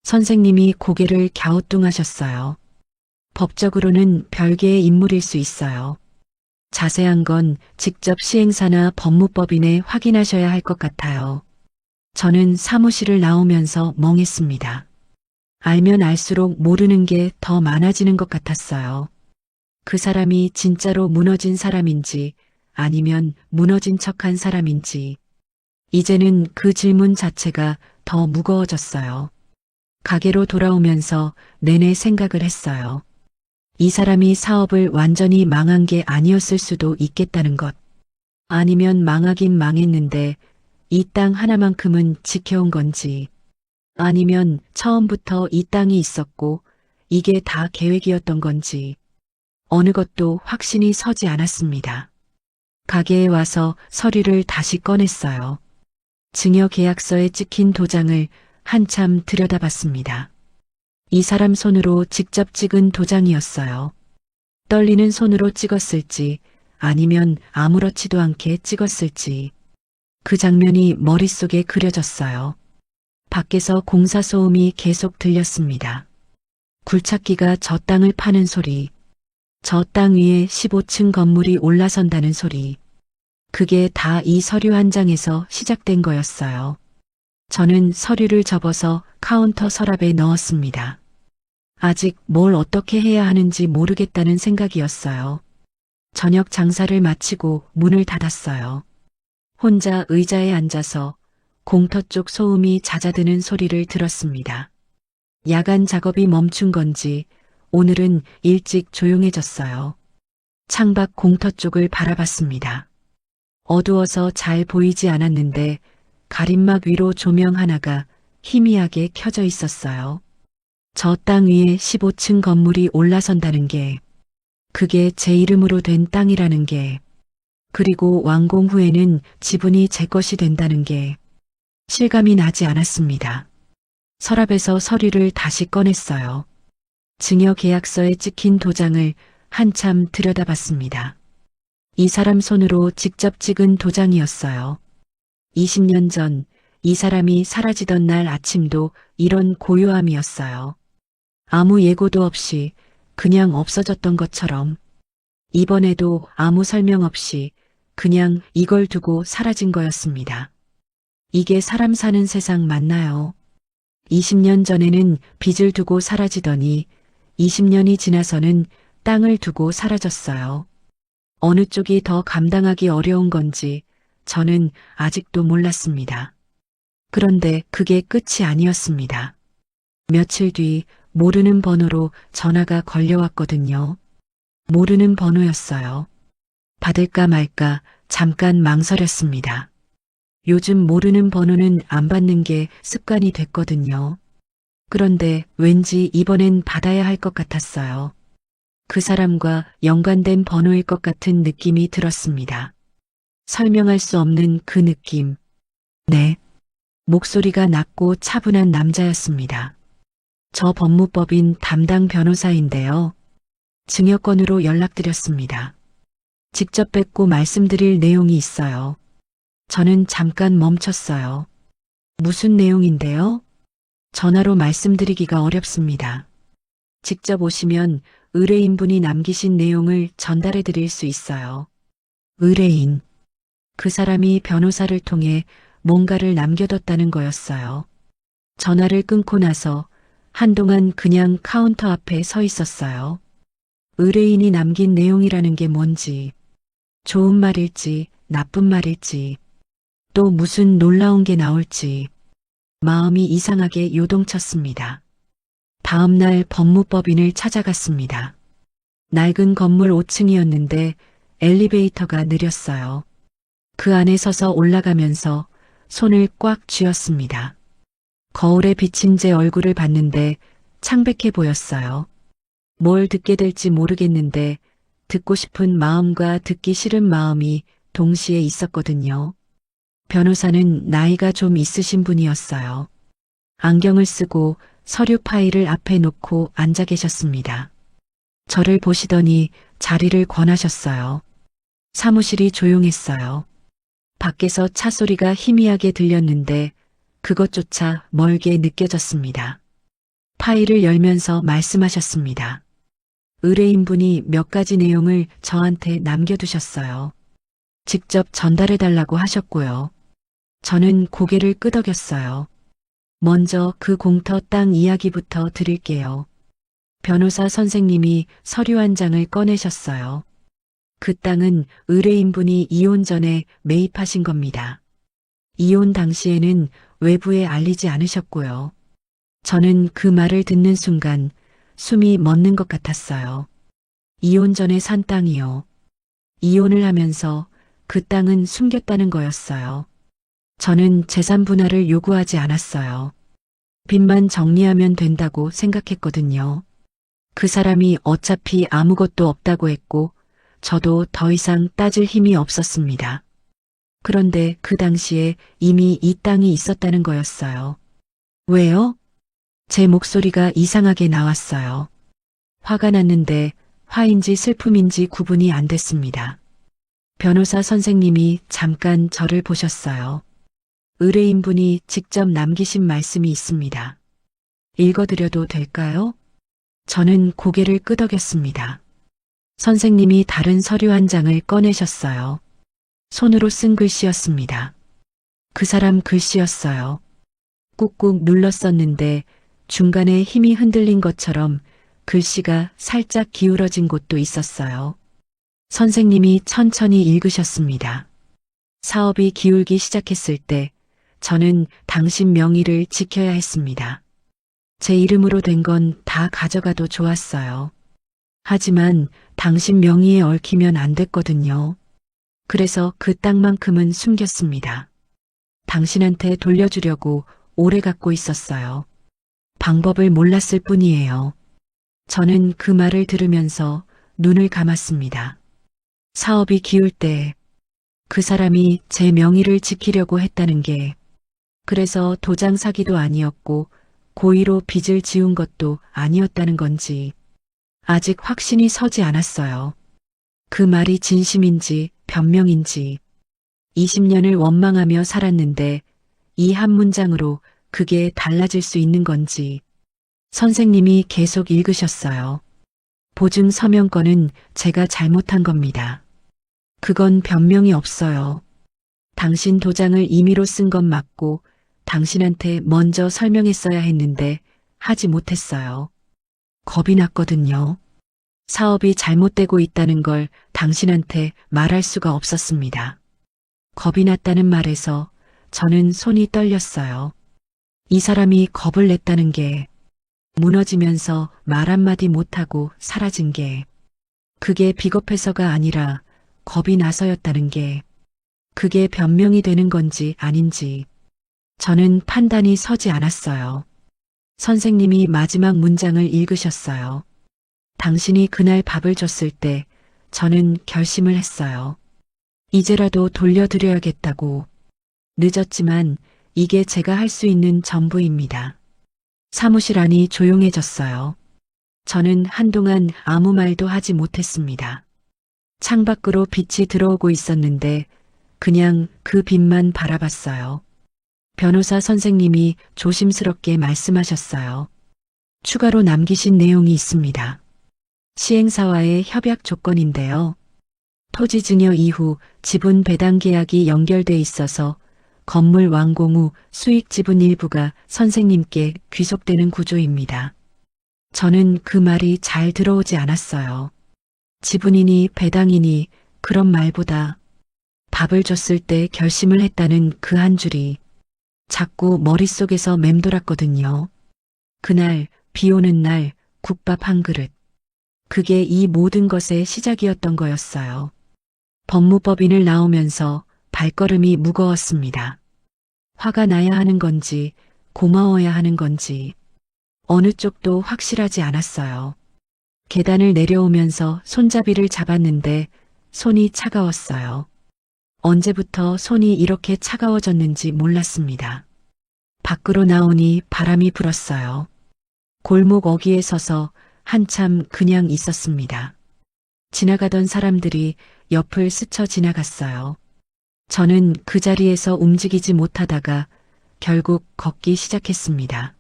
[SPEAKER 5] 선생님이 고개를 갸우뚱하셨어요. 법적으로는 별개의 인물일 수 있어요. 자세한 건 직접 시행사나 법무법인에 확인하셔야 할 것 같아요. 저는 사무실을 나오면서 멍했습니다. 알면 알수록 모르는 게 더 많아지는 것 같았어요. 그 사람이 진짜로 무너진 사람인지 아니면 무너진 척한 사람인지 이제는 그 질문 자체가 더 무거워졌어요. 가게로 돌아오면서 내내 생각을 했어요. 이 사람이 사업을 완전히 망한 게 아니었을 수도 있겠다는 것. 아니면 망하긴 망했는데 이 땅 하나만큼은 지켜온 건지 아니면 처음부터 이 땅이 있었고 이게 다 계획이었던 건지 어느 것도 확신이 서지 않았습니다. 가게에 와서 서류를 다시 꺼냈어요. 증여 계약서에 찍힌 도장을 한참 들여다봤습니다. 이 사람 손으로 직접 찍은 도장이었어요. 떨리는 손으로 찍었을지 아니면 아무렇지도 않게 찍었을지 그 장면이 머릿속에 그려졌어요. 밖에서 공사 소음이 계속 들렸습니다. 굴착기가 저 땅을 파는 소리, 저 땅 위에 15층 건물이 올라선다는 소리, 그게 다 이 서류 한 장에서 시작된 거였어요. 저는 서류를 접어서 카운터 서랍에 넣었습니다. 아직 뭘 어떻게 해야 하는지 모르겠다는 생각이었어요. 저녁 장사를 마치고 문을 닫았어요. 혼자 의자에 앉아서 공터 쪽 소음이 잦아드는 소리를 들었습니다. 야간 작업이 멈춘 건지 오늘은 일찍 조용해졌어요. 창밖 공터 쪽을 바라봤습니다. 어두워서 잘 보이지 않았는데 가림막 위로 조명 하나가 희미하게 켜져 있었어요. 저 땅 위에 15층 건물이 올라선다는 게, 그게 제 이름으로 된 땅이라는 게, 그리고 완공 후에는 지분이 제 것이 된다는 게 실감이 나지 않았습니다. 서랍에서 서류를 다시 꺼냈어요. 증여 계약서에 찍힌 도장을 한참 들여다봤습니다. 이 사람 손으로 직접 찍은 도장이었어요. 20년 전 이 사람이 사라지던 날 아침도 이런 고요함이었어요. 아무 예고도 없이 그냥 없어졌던 것처럼 이번에도 아무 설명 없이 그냥 이걸 두고 사라진 거였습니다. 이게 사람 사는 세상 맞나요? 20년 전에는 빚을 두고 사라지더니 20년이 지나서는 땅을 두고 사라졌어요. 어느 쪽이 더 감당하기 어려운 건지 저는 아직도 몰랐습니다. 그런데 그게 끝이 아니었습니다. 며칠 뒤 모르는 번호로 전화가 걸려왔거든요. 모르는 번호였어요. 받을까 말까 잠깐 망설였습니다. 요즘 모르는 번호는 안 받는 게 습관이 됐거든요. 그런데 왠지 이번엔 받아야 할 것 같았어요. 그 사람과 연관된 번호일 것 같은 느낌이 들었습니다. 설명할 수 없는 그 느낌. 네. 목소리가 낮고 차분한 남자였습니다. 저 법무법인 담당 변호사인데요. 증여권으로 연락드렸습니다. 직접 뵙고 말씀드릴 내용이 있어요. 저는 잠깐 멈췄어요. 무슨 내용인데요? 전화로 말씀드리기가 어렵습니다. 직접 오시면 의뢰인분이 남기신 내용을 전달해 드릴 수 있어요. 의뢰인. 그 사람이 변호사를 통해 뭔가를 남겨뒀다는 거였어요. 전화를 끊고 나서 한동안 그냥 카운터 앞에 서 있었어요. 의뢰인이 남긴 내용이라는 게 뭔지, 좋은 말일지 나쁜 말일지, 또 무슨 놀라운 게 나올지 마음이 이상하게 요동쳤습니다. 다음 날 법무법인을 찾아갔습니다. 낡은 건물 5층이었는데 엘리베이터가 느렸어요. 그 안에 서서 올라가면서 손을 꽉 쥐었습니다. 거울에 비친 제 얼굴을 봤는데 창백해 보였어요. 뭘 듣게 될지 모르겠는데 듣고 싶은 마음과 듣기 싫은 마음이 동시에 있었거든요. 변호사는 나이가 좀 있으신 분이었어요. 안경을 쓰고 서류 파일을 앞에 놓고 앉아 계셨습니다. 저를 보시더니 자리를 권하셨어요. 사무실이 조용했어요. 밖에서 차 소리가 희미하게 들렸는데 그것조차 멀게 느껴졌습니다. 파일을 열면서 말씀하셨습니다. 의뢰인분이 몇 가지 내용을 저한테 남겨두셨어요. 직접 전달해달라고 하셨고요. 저는 고개를 끄덕였어요. 먼저 그 공터 땅 이야기부터 드릴게요. 변호사 선생님이 서류 한 장을 꺼내셨어요. 그 땅은 의뢰인분이 이혼 전에 매입하신 겁니다. 이혼 당시에는 외부에 알리지 않으셨고요. 저는 그 말을 듣는 순간 숨이 멎는 것 같았어요. 이혼 전에 산 땅이요. 이혼을 하면서 그 땅은 숨겼다는 거였어요. 저는 재산 분할을 요구하지 않았어요. 빚만 정리하면 된다고 생각했거든요. 그 사람이 어차피 아무것도 없다고 했고 저도 더 이상 따질 힘이 없었습니다. 그런데 그 당시에 이미 이 땅이 있었다는 거였어요. 왜요? 제 목소리가 이상하게 나왔어요. 화가 났는데 화인지 슬픔인지 구분이 안 됐습니다. 변호사 선생님이 잠깐 저를 보셨어요. 의뢰인분이 직접 남기신 말씀이 있습니다. 읽어드려도 될까요? 저는 고개를 끄덕였습니다. 선생님이 다른 서류 한 장을 꺼내셨어요. 손으로 쓴 글씨였습니다. 그 사람 글씨였어요. 꾹꾹 눌렀었는데 중간에 힘이 흔들린 것처럼 글씨가 살짝 기울어진 곳도 있었어요. 선생님이 천천히 읽으셨습니다. 사업이 기울기 시작했을 때 저는 당신 명의를 지켜야 했습니다. 제 이름으로 된 건 다 가져가도 좋았어요. 하지만 당신 명의에 얽히면 안 됐거든요. 그래서 그 땅만큼은 숨겼습니다. 당신한테 돌려주려고 오래 갖고 있었어요. 방법을 몰랐을 뿐이에요. 저는 그 말을 들으면서 눈을 감았습니다. 사업이 기울 때 그 사람이 제 명의를 지키려고 했다는 게 그래서 도장 사기도 아니었고 고의로 빚을 지운 것도 아니었다는 건지 아직 확신이 서지 않았어요. 그 말이 진심인지 변명인지 20년을 원망하며 살았는데 이 한 문장으로 그게 달라질 수 있는 건지 선생님이 계속 읽으셨어요. 보증 서명권은 제가 잘못한 겁니다. 그건 변명이 없어요. 당신 도장을 임의로 쓴 건 맞고 당신한테 먼저 설명했어야 했는데 하지 못했어요. 겁이 났거든요. 사업이 잘못되고 있다는 걸 당신한테 말할 수가 없었습니다. 겁이 났다는 말에서 저는 손이 떨렸어요. 이 사람이 겁을 냈다는 게 무너지면서 말 한마디 못하고 사라진 게 그게 비겁해서가 아니라 겁이 나서였다는 게 그게 변명이 되는 건지 아닌지 저는 판단이 서지 않았어요. 선생님이 마지막 문장을 읽으셨어요. 당신이 그날 밥을 줬을 때 저는 결심을 했어요. 이제라도 돌려드려야겠다고. 늦었지만 이게 제가 할 수 있는 전부입니다. 사무실 안이 조용해졌어요. 저는 한동안 아무 말도 하지 못했습니다. 창밖으로 빛이 들어오고 있었는데 그냥 그 빛만 바라봤어요. 변호사 선생님이 조심스럽게 말씀하셨어요. 추가로 남기신 내용이 있습니다. 시행사와의 협약 조건인데요. 토지 증여 이후 지분 배당 계약이 연결돼 있어서 건물 완공 후 수익 지분 일부가 선생님께 귀속되는 구조입니다. 저는 그 말이 잘 들어오지 않았어요. 지분이니 배당이니 그런 말보다 밥을 줬을 때 결심을 했다는 그 한 줄이 자꾸 머릿속에서 맴돌았거든요. 그날 비 오는 날 국밥 한 그릇. 그게 이 모든 것의 시작이었던 거였어요. 법무법인을 나오면서 발걸음이 무거웠습니다. 화가 나야 하는 건지 고마워야 하는 건지 어느 쪽도 확실하지 않았어요. 계단을 내려오면서 손잡이를 잡았는데 손이 차가웠어요. 언제부터 손이 이렇게 차가워졌는지 몰랐습니다. 밖으로 나오니 바람이 불었어요. 골목 어귀에 서서 한참 그냥 있었습니다. 지나가던 사람들이 옆을 스쳐 지나갔어요. 저는 그 자리에서 움직이지 못하다가 결국 걷기 시작했습니다.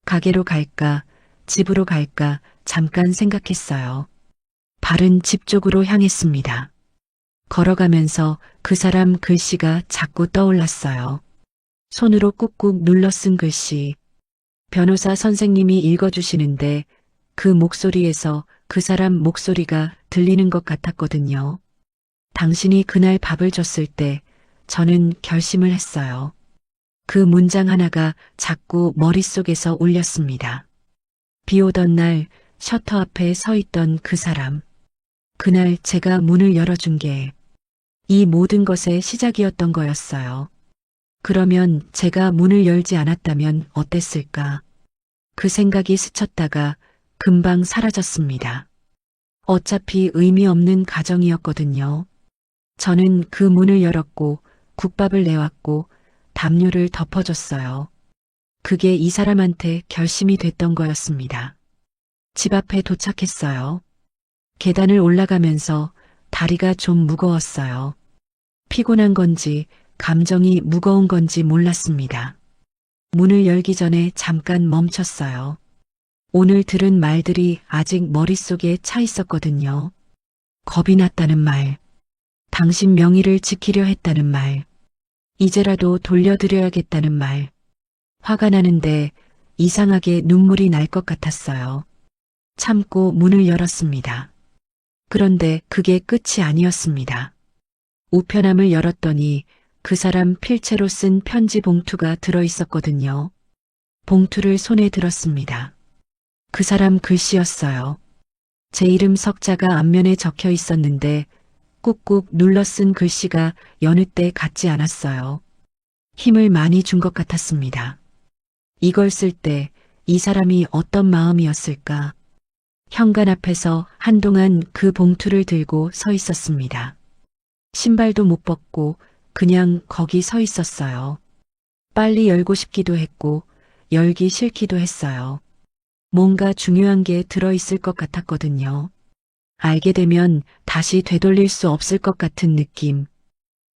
[SPEAKER 5] 가게로 갈까, 집으로 갈까 잠깐 생각했어요. 발은 집 쪽으로 향했습니다. 걸어가면서 그 사람 글씨가 자꾸 떠올랐어요. 손으로 꾹꾹 눌러 쓴 글씨. 변호사 선생님이 읽어주시는데 그 목소리에서 그 사람 목소리가 들리는 것 같았거든요. 당신이 그날 밥을 줬을 때 저는 결심을 했어요. 그 문장 하나가 자꾸 머릿속에서 울렸습니다. 비 오던 날 셔터 앞에 서 있던 그 사람. 그날 제가 문을 열어준 게 이 모든 것의 시작이었던 거였어요. 그러면 제가 문을 열지 않았다면 어땠을까? 그 생각이 스쳤다가 금방 사라졌습니다. 어차피 의미 없는 가정이었거든요. 저는 그 문을 열었고 국밥을 내왔고 담요를 덮어줬어요. 그게 이 사람한테 결심이 됐던 거였습니다. 집 앞에 도착했어요. 계단을 올라가면서 다리가 좀 무거웠어요. 피곤한 건지 감정이 무거운 건지 몰랐습니다. 문을 열기 전에 잠깐 멈췄어요. 오늘 들은 말들이 아직 머릿속에 차 있었거든요. 겁이 났다는 말, 당신 명의를 지키려 했다는 말, 이제라도 돌려드려야겠다는 말. 화가 나는데 이상하게 눈물이 날 것 같았어요. 참고 문을 열었습니다. 그런데 그게 끝이 아니었습니다. 우편함을 열었더니 그 사람 필체로 쓴 편지 봉투가 들어있었거든요. 봉투를 손에 들었습니다. 그 사람 글씨였어요. 제 이름 석자가 앞면에 적혀 있었는데 꾹꾹 눌러 쓴 글씨가 여느 때 같지 않았어요. 힘을 많이 준 것 같았습니다. 이걸 쓸 때 이 사람이 어떤 마음이었을까? 현관 앞에서 한동안 그 봉투를 들고 서 있었습니다. 신발도 못 벗고 그냥 거기 서 있었어요. 빨리 열고 싶기도 했고 열기 싫기도 했어요. 뭔가 중요한 게 들어있을 것 같았거든요. 알게 되면 다시 되돌릴 수 없을 것 같은 느낌.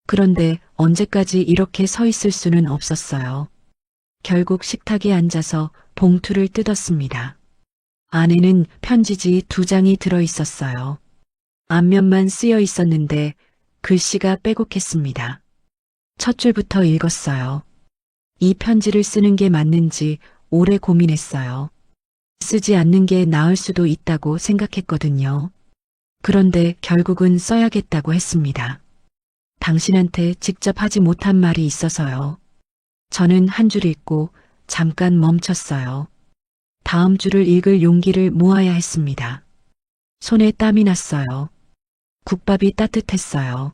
[SPEAKER 5] 그런데 언제까지 이렇게 서 있을 수는 없었어요. 결국 식탁에 앉아서 봉투를 뜯었습니다. 안에는 편지지 2장이 들어있었어요. 앞면만 쓰여 있었는데 글씨가 빼곡했습니다. 첫 줄부터 읽었어요. 이 편지를 쓰는 게 맞는지 오래 고민했어요. 쓰지 않는 게 나을 수도 있다고 생각했거든요. 그런데 결국은 써야겠다고 했습니다. 당신한테 직접 하지 못한 말이 있어서요. 저는 한 줄 읽고 잠깐 멈췄어요. 다음 줄을 읽을 용기를 모아야 했습니다. 손에 땀이 났어요. 국밥이 따뜻했어요.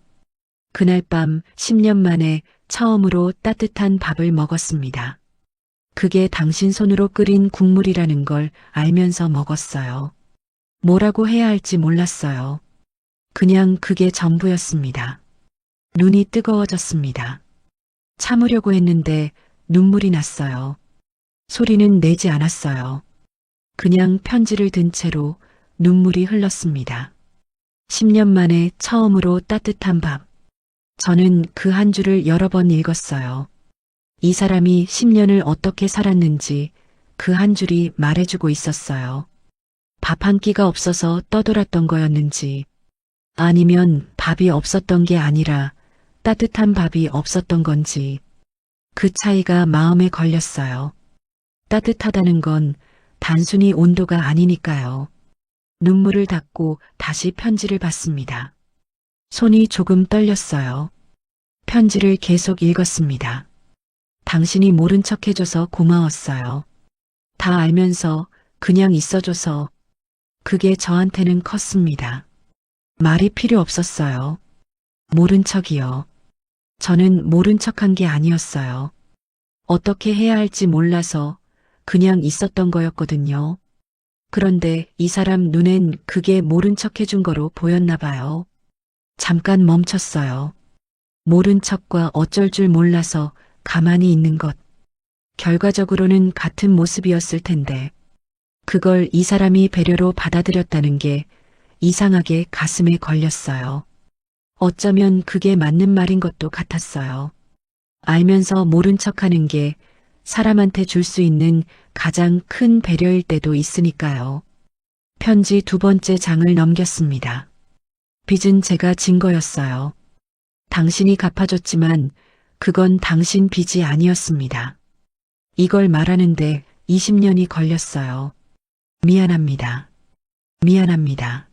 [SPEAKER 5] 그날 밤 10년 만에 처음으로 따뜻한 밥을 먹었습니다. 그게 당신 손으로 끓인 국물이라는 걸 알면서 먹었어요. 뭐라고 해야 할지 몰랐어요. 그냥 그게 전부였습니다. 눈이 뜨거워졌습니다. 참으려고 했는데 눈물이 났어요. 소리는 내지 않았어요. 그냥 편지를 든 채로 눈물이 흘렀습니다. 10년 만에 처음으로 따뜻한 밥. 저는 그 한 줄을 여러 번 읽었어요. 이 사람이 10년을 어떻게 살았는지 그 한 줄이 말해주고 있었어요. 밥 한 끼가 없어서 떠돌았던 거였는지, 아니면 밥이 없었던 게 아니라 따뜻한 밥이 없었던 건지, 그 차이가 마음에 걸렸어요. 따뜻하다는 건 단순히 온도가 아니니까요. 눈물을 닦고 다시 편지를 받습니다. 손이 조금 떨렸어요. 편지를 계속 읽었습니다. 당신이 모른 척 해줘서 고마웠어요. 다 알면서 그냥 있어줘서 그게 저한테는 컸습니다. 말이 필요 없었어요. 모른 척이요. 저는 모른 척한 게 아니었어요. 어떻게 해야 할지 몰라서 그냥 있었던 거였거든요. 그런데 이 사람 눈엔 그게 모른 척 해준 거로 보였나 봐요. 잠깐 멈췄어요. 모른 척과 어쩔 줄 몰라서 가만히 있는 것. 결과적으로는 같은 모습이었을 텐데 그걸 이 사람이 배려로 받아들였다는 게 이상하게 가슴에 걸렸어요. 어쩌면 그게 맞는 말인 것도 같았어요. 알면서 모른 척하는 게 사람한테 줄 수 있는 가장 큰 배려일 때도 있으니까요. 편지 2번째 장을 넘겼습니다. 빚은 제가 진 거였어요. 당신이 갚아줬지만 그건 당신 빚이 아니었습니다. 이걸 말하는데 20년이 걸렸어요. 미안합니다. 미안합니다.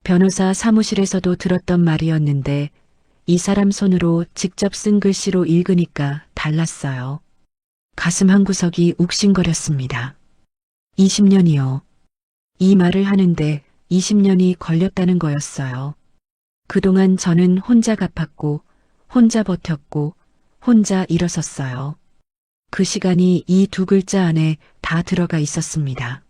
[SPEAKER 5] 변호사 사무실에서도 들었던 말이었는데 이 사람 손으로 직접 쓴 글씨로 읽으니까 달랐어요. 가슴 한구석이 욱신거렸습니다. 20년이요. 이 말을 하는데 20년이 걸렸다는 거였어요. 그동안 저는 혼자 갚았고, 혼자 버텼고, 혼자 일어섰어요. 그 시간이 이 두 글자 안에 다 들어가 있었습니다.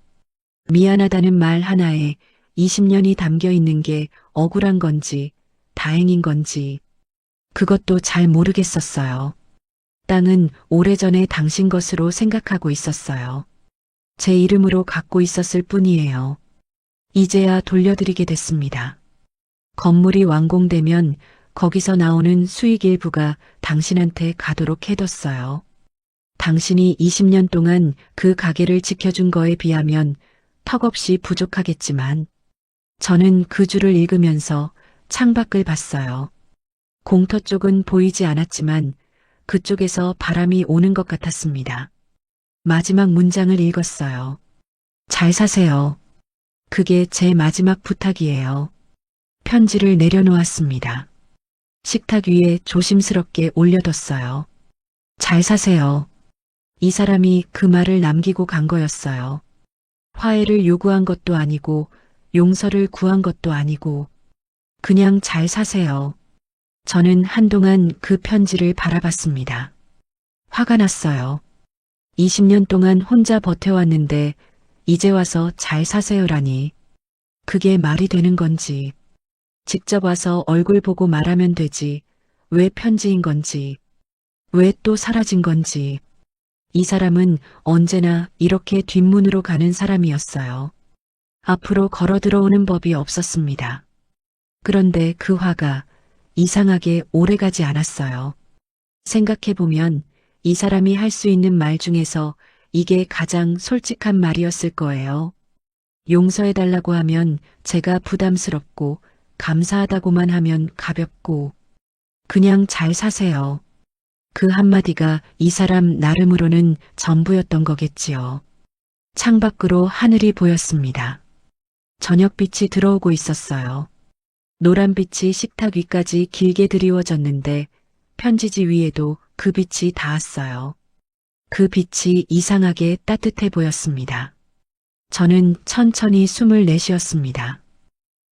[SPEAKER 5] 미안하다는 말 하나에 20년이 담겨 있는 게 억울한 건지, 다행인 건지, 그것도 잘 모르겠었어요. 땅은 오래전에 당신 것으로 생각하고 있었어요. 제 이름으로 갖고 있었을 뿐이에요. 이제야 돌려드리게 됐습니다. 건물이 완공되면 거기서 나오는 수익 일부가 당신한테 가도록 해뒀어요. 당신이 20년 동안 그 가게를 지켜준 거에 비하면 턱없이 부족하겠지만 저는 그 줄을 읽으면서 창밖을 봤어요. 공터 쪽은 보이지 않았지만 그쪽에서 바람이 오는 것 같았습니다. 마지막 문장을 읽었어요. 잘 사세요. 그게 제 마지막 부탁이에요. 편지를 내려놓았습니다. 식탁 위에 조심스럽게 올려뒀어요. 잘 사세요. 이 사람이 그 말을 남기고 간 거였어요. 화해를 요구한 것도 아니고 용서를 구한 것도 아니고 그냥 잘 사세요. 저는 한동안 그 편지를 바라봤습니다. 화가 났어요. 20년 동안 혼자 버텨왔는데 이제 와서 잘 사세요라니. 그게 말이 되는 건지. 직접 와서 얼굴 보고 말하면 되지. 왜 편지인 건지. 왜 또 사라진 건지. 이 사람은 언제나 이렇게 뒷문으로 가는 사람이었어요. 앞으로 걸어 들어오는 법이 없었습니다. 그런데 그 화가 이상하게 오래가지 않았어요. 생각해보면 이 사람이 할 수 있는 말 중에서 이게 가장 솔직한 말이었을 거예요. 용서해달라고 하면 제가 부담스럽고 감사하다고만 하면 가볍고 그냥 잘 사세요. 그 한마디가 이 사람 나름으로는 전부였던 거겠지요. 창밖으로 하늘이 보였습니다. 저녁빛이 들어오고 있었어요. 노란빛이 식탁 위까지 길게 드리워졌는데 편지지 위에도 그 빛이 닿았어요. 그 빛이 이상하게 따뜻해 보였습니다. 저는 천천히 숨을 내쉬었습니다.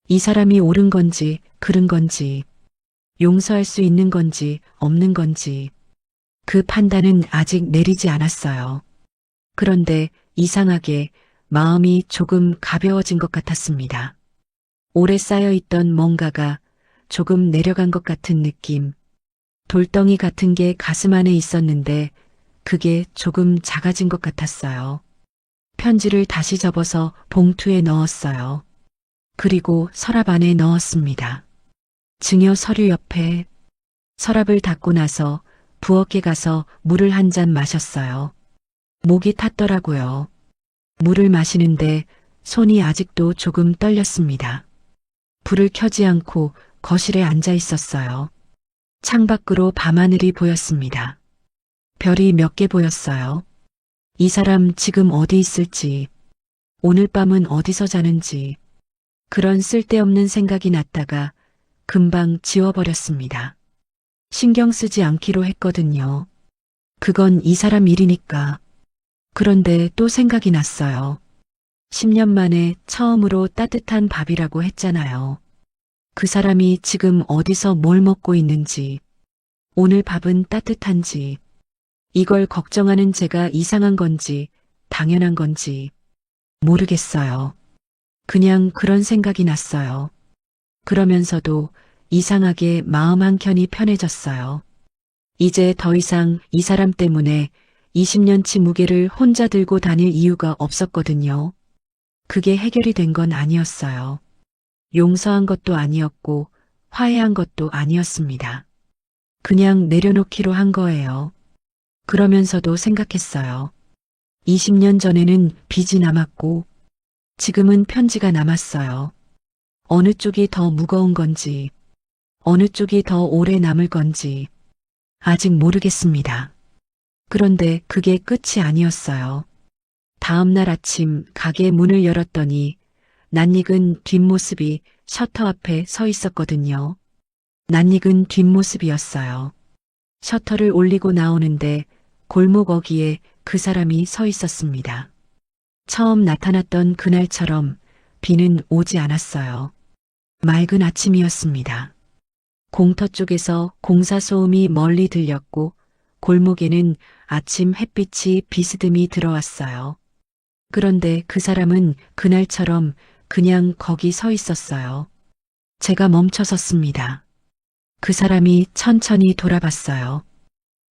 [SPEAKER 5] 이 사람이 옳은 건지 그른 건지 용서할 수 있는 건지 없는 건지 그 판단은 아직 내리지 않았어요. 그런데 이상하게 마음이 조금 가벼워진 것 같았습니다. 오래 쌓여있던 뭔가가 조금 내려간 것 같은 느낌. 돌덩이 같은 게 가슴 안에 있었는데 그게 조금 작아진 것 같았어요. 편지를 다시 접어서 봉투에 넣었어요. 그리고 서랍 안에 넣었습니다. 증여 서류 옆에 서랍을 닫고 나서 부엌에 가서 물을 한 잔 마셨어요. 목이 탔더라고요. 물을 마시는데 손이 아직도 조금 떨렸습니다. 불을 켜지 않고 거실에 앉아 있었어요. 창밖으로 밤하늘이 보였습니다. 별이 몇 개 보였어요. 이 사람 지금 어디 있을지, 오늘 밤은 어디서 자는지, 그런 쓸데없는 생각이 났다가 금방 지워버렸습니다. 신경 쓰지 않기로 했거든요. 그건 이 사람 일이니까. 그런데 또 생각이 났어요. 10년 만에 처음으로 따뜻한 밥이라고 했잖아요. 그 사람이 지금 어디서 뭘 먹고 있는지, 오늘 밥은 따뜻한지, 이걸 걱정하는 제가 이상한 건지, 당연한 건지, 모르겠어요. 그냥 그런 생각이 났어요. 그러면서도 이상하게 마음 한켠이 편해졌어요. 이제 더 이상 이 사람 때문에 20년치 무게를 혼자 들고 다닐 이유가 없었거든요. 그게 해결이 된 건 아니었어요. 용서한 것도 아니었고 화해한 것도 아니었습니다. 그냥 내려놓기로 한 거예요. 그러면서도 생각했어요. 20년 전에는 빚이 남았고 지금은 편지가 남았어요. 어느 쪽이 더 무거운 건지, 어느 쪽이 더 오래 남을 건지 아직 모르겠습니다. 그런데 그게 끝이 아니었어요. 다음 날 아침 가게 문을 열었더니 낯익은 뒷모습이 셔터 앞에 서 있었거든요. 낯익은 뒷모습이었어요. 셔터를 올리고 나오는데 골목 어귀에 그 사람이 서 있었습니다. 처음 나타났던 그날처럼 비는 오지 않았어요. 맑은 아침이었습니다. 공터 쪽에서 공사 소음이 멀리 들렸고 골목에는 아침 햇빛이 비스듬히 들어왔어요. 그런데 그 사람은 그날처럼 그냥 거기 서 있었어요. 제가 멈춰섰습니다. 그 사람이 천천히 돌아봤어요.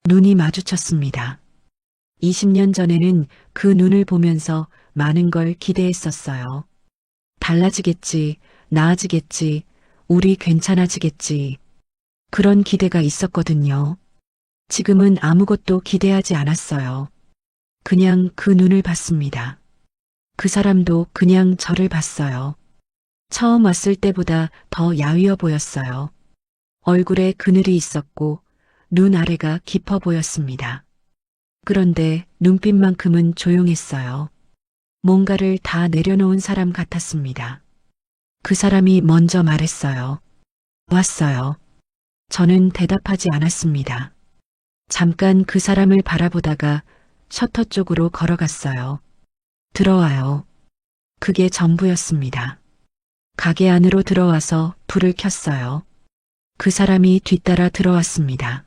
[SPEAKER 5] 눈이 마주쳤습니다. 20년 전에는 그 눈을 보면서 많은 걸 기대했었어요. 달라지겠지, 나아지겠지, 우리 괜찮아지겠지. 그런 기대가 있었거든요. 지금은 아무것도 기대하지 않았어요. 그냥 그 눈을 봤습니다. 그 사람도 그냥 저를 봤어요. 처음 왔을 때보다 더 야위어 보였어요. 얼굴에 그늘이 있었고 눈 아래가 깊어 보였습니다. 그런데 눈빛만큼은 조용했어요. 뭔가를 다 내려놓은 사람 같았습니다. 그 사람이 먼저 말했어요. 왔어요. 저는 대답하지 않았습니다. 잠깐 그 사람을 바라보다가 셔터 쪽으로 걸어갔어요. 들어와요. 그게 전부였습니다. 가게 안으로 들어와서 불을 켰어요. 그 사람이 뒤따라 들어왔습니다.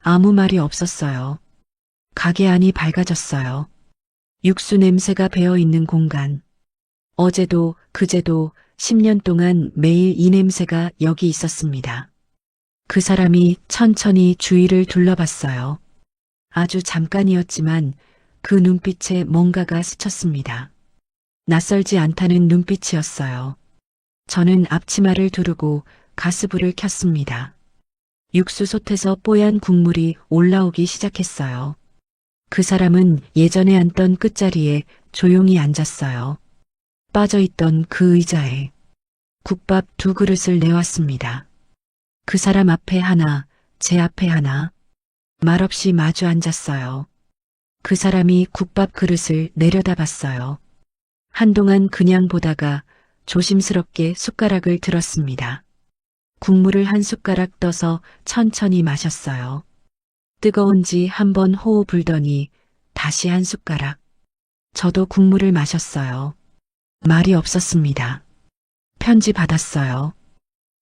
[SPEAKER 5] 아무 말이 없었어요. 가게 안이 밝아졌어요. 육수 냄새가 배어 있는 공간. 어제도 그제도 10년 동안 매일 이 냄새가 여기 있었습니다. 그 사람이 천천히 주위를 둘러봤어요. 아주 잠깐이었지만 그 눈빛에 뭔가가 스쳤습니다. 낯설지 않다는 눈빛이었어요. 저는 앞치마를 두르고 가스불을 켰습니다. 육수 솥에서 뽀얀 국물이 올라오기 시작했어요. 그 사람은 예전에 앉던 끝자리에 조용히 앉았어요. 빠져있던 그 의자에 국밥 2그릇을 내왔습니다. 그 사람 앞에 하나, 제 앞에 하나. 말없이 마주 앉았어요. 그 사람이 국밥 그릇을 내려다봤어요. 한동안 그냥 보다가 조심스럽게 숟가락을 들었습니다. 국물을 한 숟가락 떠서 천천히 마셨어요. 뜨거운지 한번 호호 불더니 다시 한 숟가락. 저도 국물을 마셨어요. 말이 없었습니다. 편지 받았어요.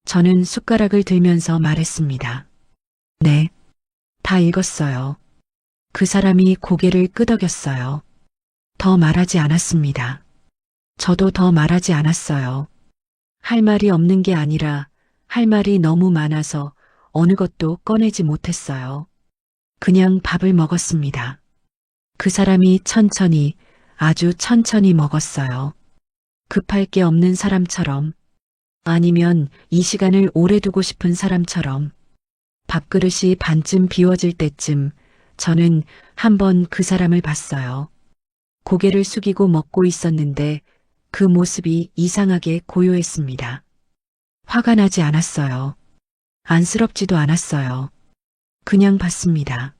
[SPEAKER 5] 저는 숟가락을 들면서 말했습니다. 네, 다 읽었어요. 그 사람이 고개를 끄덕였어요. 더 말하지 않았습니다. 저도 더 말하지 않았어요. 할 말이 없는 게 아니라 할 말이 너무 많아서 어느 것도 꺼내지 못했어요. 그냥 밥을 먹었습니다. 그 사람이 천천히, 아주 천천히 먹었어요. 급할 게 없는 사람처럼, 아니면 이 시간을 오래 두고 싶은 사람처럼. 밥그릇이 반쯤 비워질 때쯤 저는 한번 그 사람을 봤어요. 고개를 숙이고 먹고 있었는데 그 모습이 이상하게 고요했습니다. 화가 나지 않았어요. 안쓰럽지도 않았어요. 그냥 봤습니다.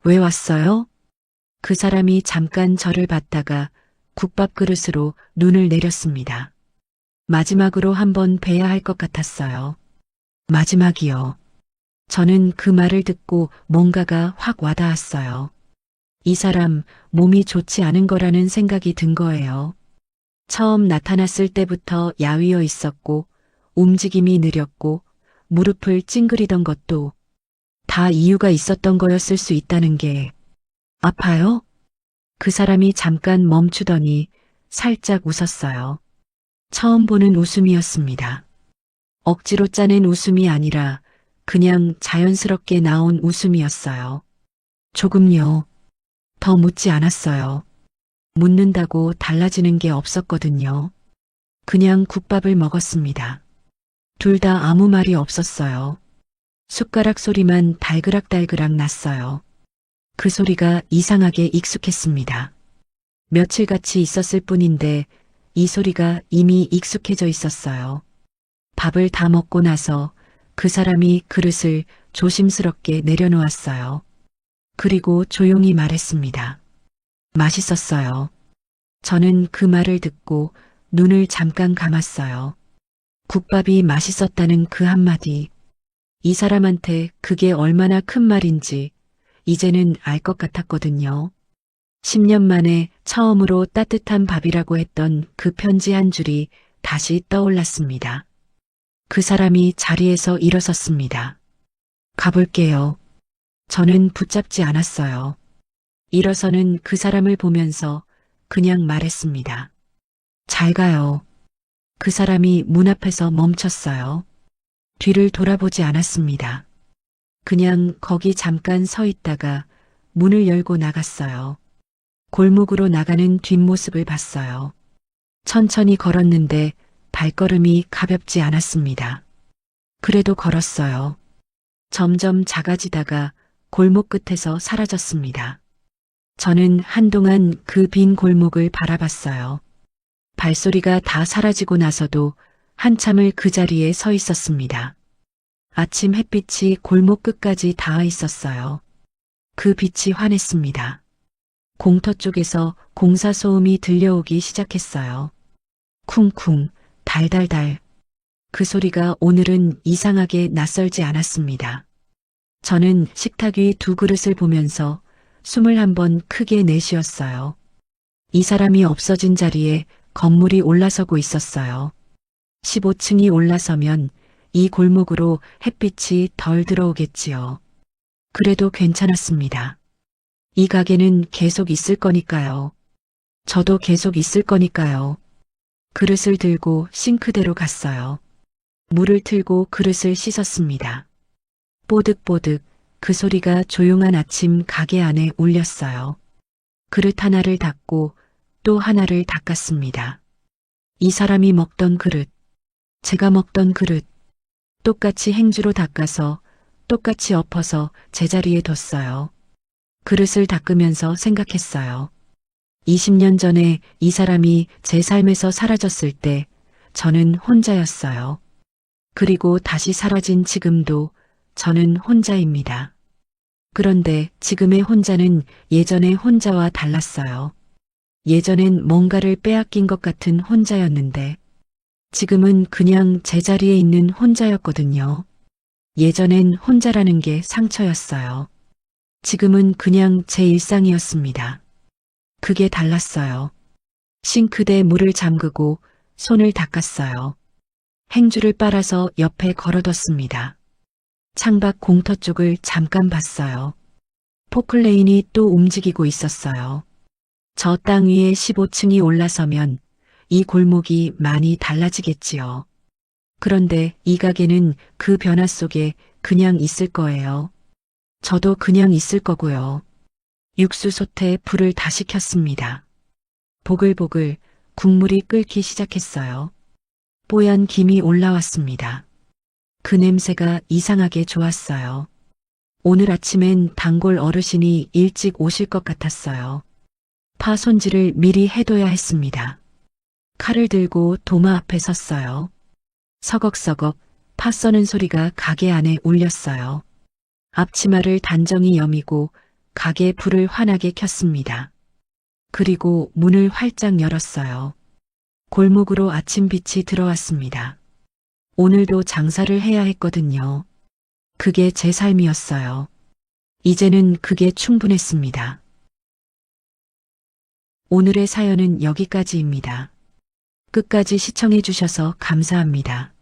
[SPEAKER 5] 왜 왔어요? 그 사람이 잠깐 저를 봤다가 국밥 그릇으로 눈을 내렸습니다. 마지막으로 한번 뵈야 할 것 같았어요. 마지막이요. 저는 그 말을 듣고 뭔가가 확 와닿았어요. 이 사람 몸이 좋지 않은 거라는 생각이 든 거예요. 처음 나타났을 때부터 야위어 있었고 움직임이 느렸고 무릎을 찡그리던 것도 다 이유가 있었던 거였을 수 있다는 게. 아파요? 그 사람이 잠깐 멈추더니 살짝 웃었어요. 처음 보는 웃음이었습니다. 억지로 짜낸 웃음이 아니라 그냥 자연스럽게 나온 웃음이었어요. 조금요. 더 묻지 않았어요. 묻는다고 달라지는 게 없었거든요. 그냥 국밥을 먹었습니다. 둘 다 아무 말이 없었어요. 숟가락 소리만 달그락달그락 났어요. 그 소리가 이상하게 익숙했습니다. 며칠 같이 있었을 뿐인데 이 소리가 이미 익숙해져 있었어요. 밥을 다 먹고 나서 그 사람이 그릇을 조심스럽게 내려놓았어요. 그리고 조용히 말했습니다. 맛있었어요. 저는 그 말을 듣고 눈을 잠깐 감았어요. 국밥이 맛있었다는 그 한마디. 이 사람한테 그게 얼마나 큰 말인지 이제는 알 것 같았거든요. 10년 만에 처음으로 따뜻한 밥이라고 했던 그 편지 한 줄이 다시 떠올랐습니다. 그 사람이 자리에서 일어섰습니다. 가볼게요. 저는 붙잡지 않았어요. 일어서는 그 사람을 보면서 그냥 말했습니다. 잘 가요. 그 사람이 문 앞에서 멈췄어요. 뒤를 돌아보지 않았습니다. 그냥 거기 잠깐 서 있다가 문을 열고 나갔어요. 골목으로 나가는 뒷모습을 봤어요. 천천히 걸었는데 발걸음이 가볍지 않았습니다. 그래도 걸었어요. 점점 작아지다가 골목 끝에서 사라졌습니다. 저는 한동안 그 빈 골목을 바라봤어요. 발소리가 다 사라지고 나서도 한참을 그 자리에 서 있었습니다. 아침 햇빛이 골목 끝까지 닿아 있었어요. 그 빛이 환했습니다. 공터 쪽에서 공사 소음이 들려오기 시작했어요. 쿵쿵, 달달달. 그 소리가 오늘은 이상하게 낯설지 않았습니다. 저는 식탁 위 두 그릇을 보면서 숨을 한번 크게 내쉬었어요. 이 사람이 없어진 자리에 건물이 올라서고 있었어요. 15층이 올라서면 이 골목으로 햇빛이 덜 들어오겠지요. 그래도 괜찮았습니다. 이 가게는 계속 있을 거니까요. 저도 계속 있을 거니까요. 그릇을 들고 싱크대로 갔어요. 물을 틀고 그릇을 씻었습니다. 뽀득뽀득 그 소리가 조용한 아침 가게 안에 울렸어요. 그릇 하나를 닦고 또 하나를 닦았습니다. 이 사람이 먹던 그릇, 제가 먹던 그릇, 똑같이 행주로 닦아서 똑같이 엎어서 제자리에 뒀어요. 그릇을 닦으면서 생각했어요. 20년 전에 이 사람이 제 삶에서 사라졌을 때 저는 혼자였어요. 그리고 다시 사라진 지금도 저는 혼자입니다. 그런데 지금의 혼자는 예전의 혼자와 달랐어요. 예전엔 뭔가를 빼앗긴 것 같은 혼자였는데 지금은 그냥 제자리에 있는 혼자였거든요. 예전엔 혼자라는 게 상처였어요. 지금은 그냥 제 일상이었습니다. 그게 달랐어요. 싱크대에 물을 잠그고 손을 닦았어요. 행주를 빨아서 옆에 걸어뒀습니다. 창밖 공터 쪽을 잠깐 봤어요. 포클레인이 또 움직이고 있었어요. 저 땅 위에 15층이 올라서면 이 골목이 많이 달라지겠지요. 그런데 이 가게는 그 변화 속에 그냥 있을 거예요. 저도 그냥 있을 거고요. 육수솥에 불을 다시 켰습니다. 보글보글 국물이 끓기 시작했어요. 뽀얀 김이 올라왔습니다. 그 냄새가 이상하게 좋았어요. 오늘 아침엔 단골 어르신이 일찍 오실 것 같았어요. 파 손질을 미리 해둬야 했습니다. 칼을 들고 도마 앞에 섰어요. 서걱서걱 파 써는 소리가 가게 안에 울렸어요. 앞치마를 단정히 여미고 가게 불을 환하게 켰습니다. 그리고 문을 활짝 열었어요. 골목으로 아침빛이 들어왔습니다. 오늘도 장사를 해야 했거든요. 그게 제 삶이었어요. 이제는 그게 충분했습니다. 오늘의 사연은 여기까지입니다. 끝까지 시청해 주셔서 감사합니다.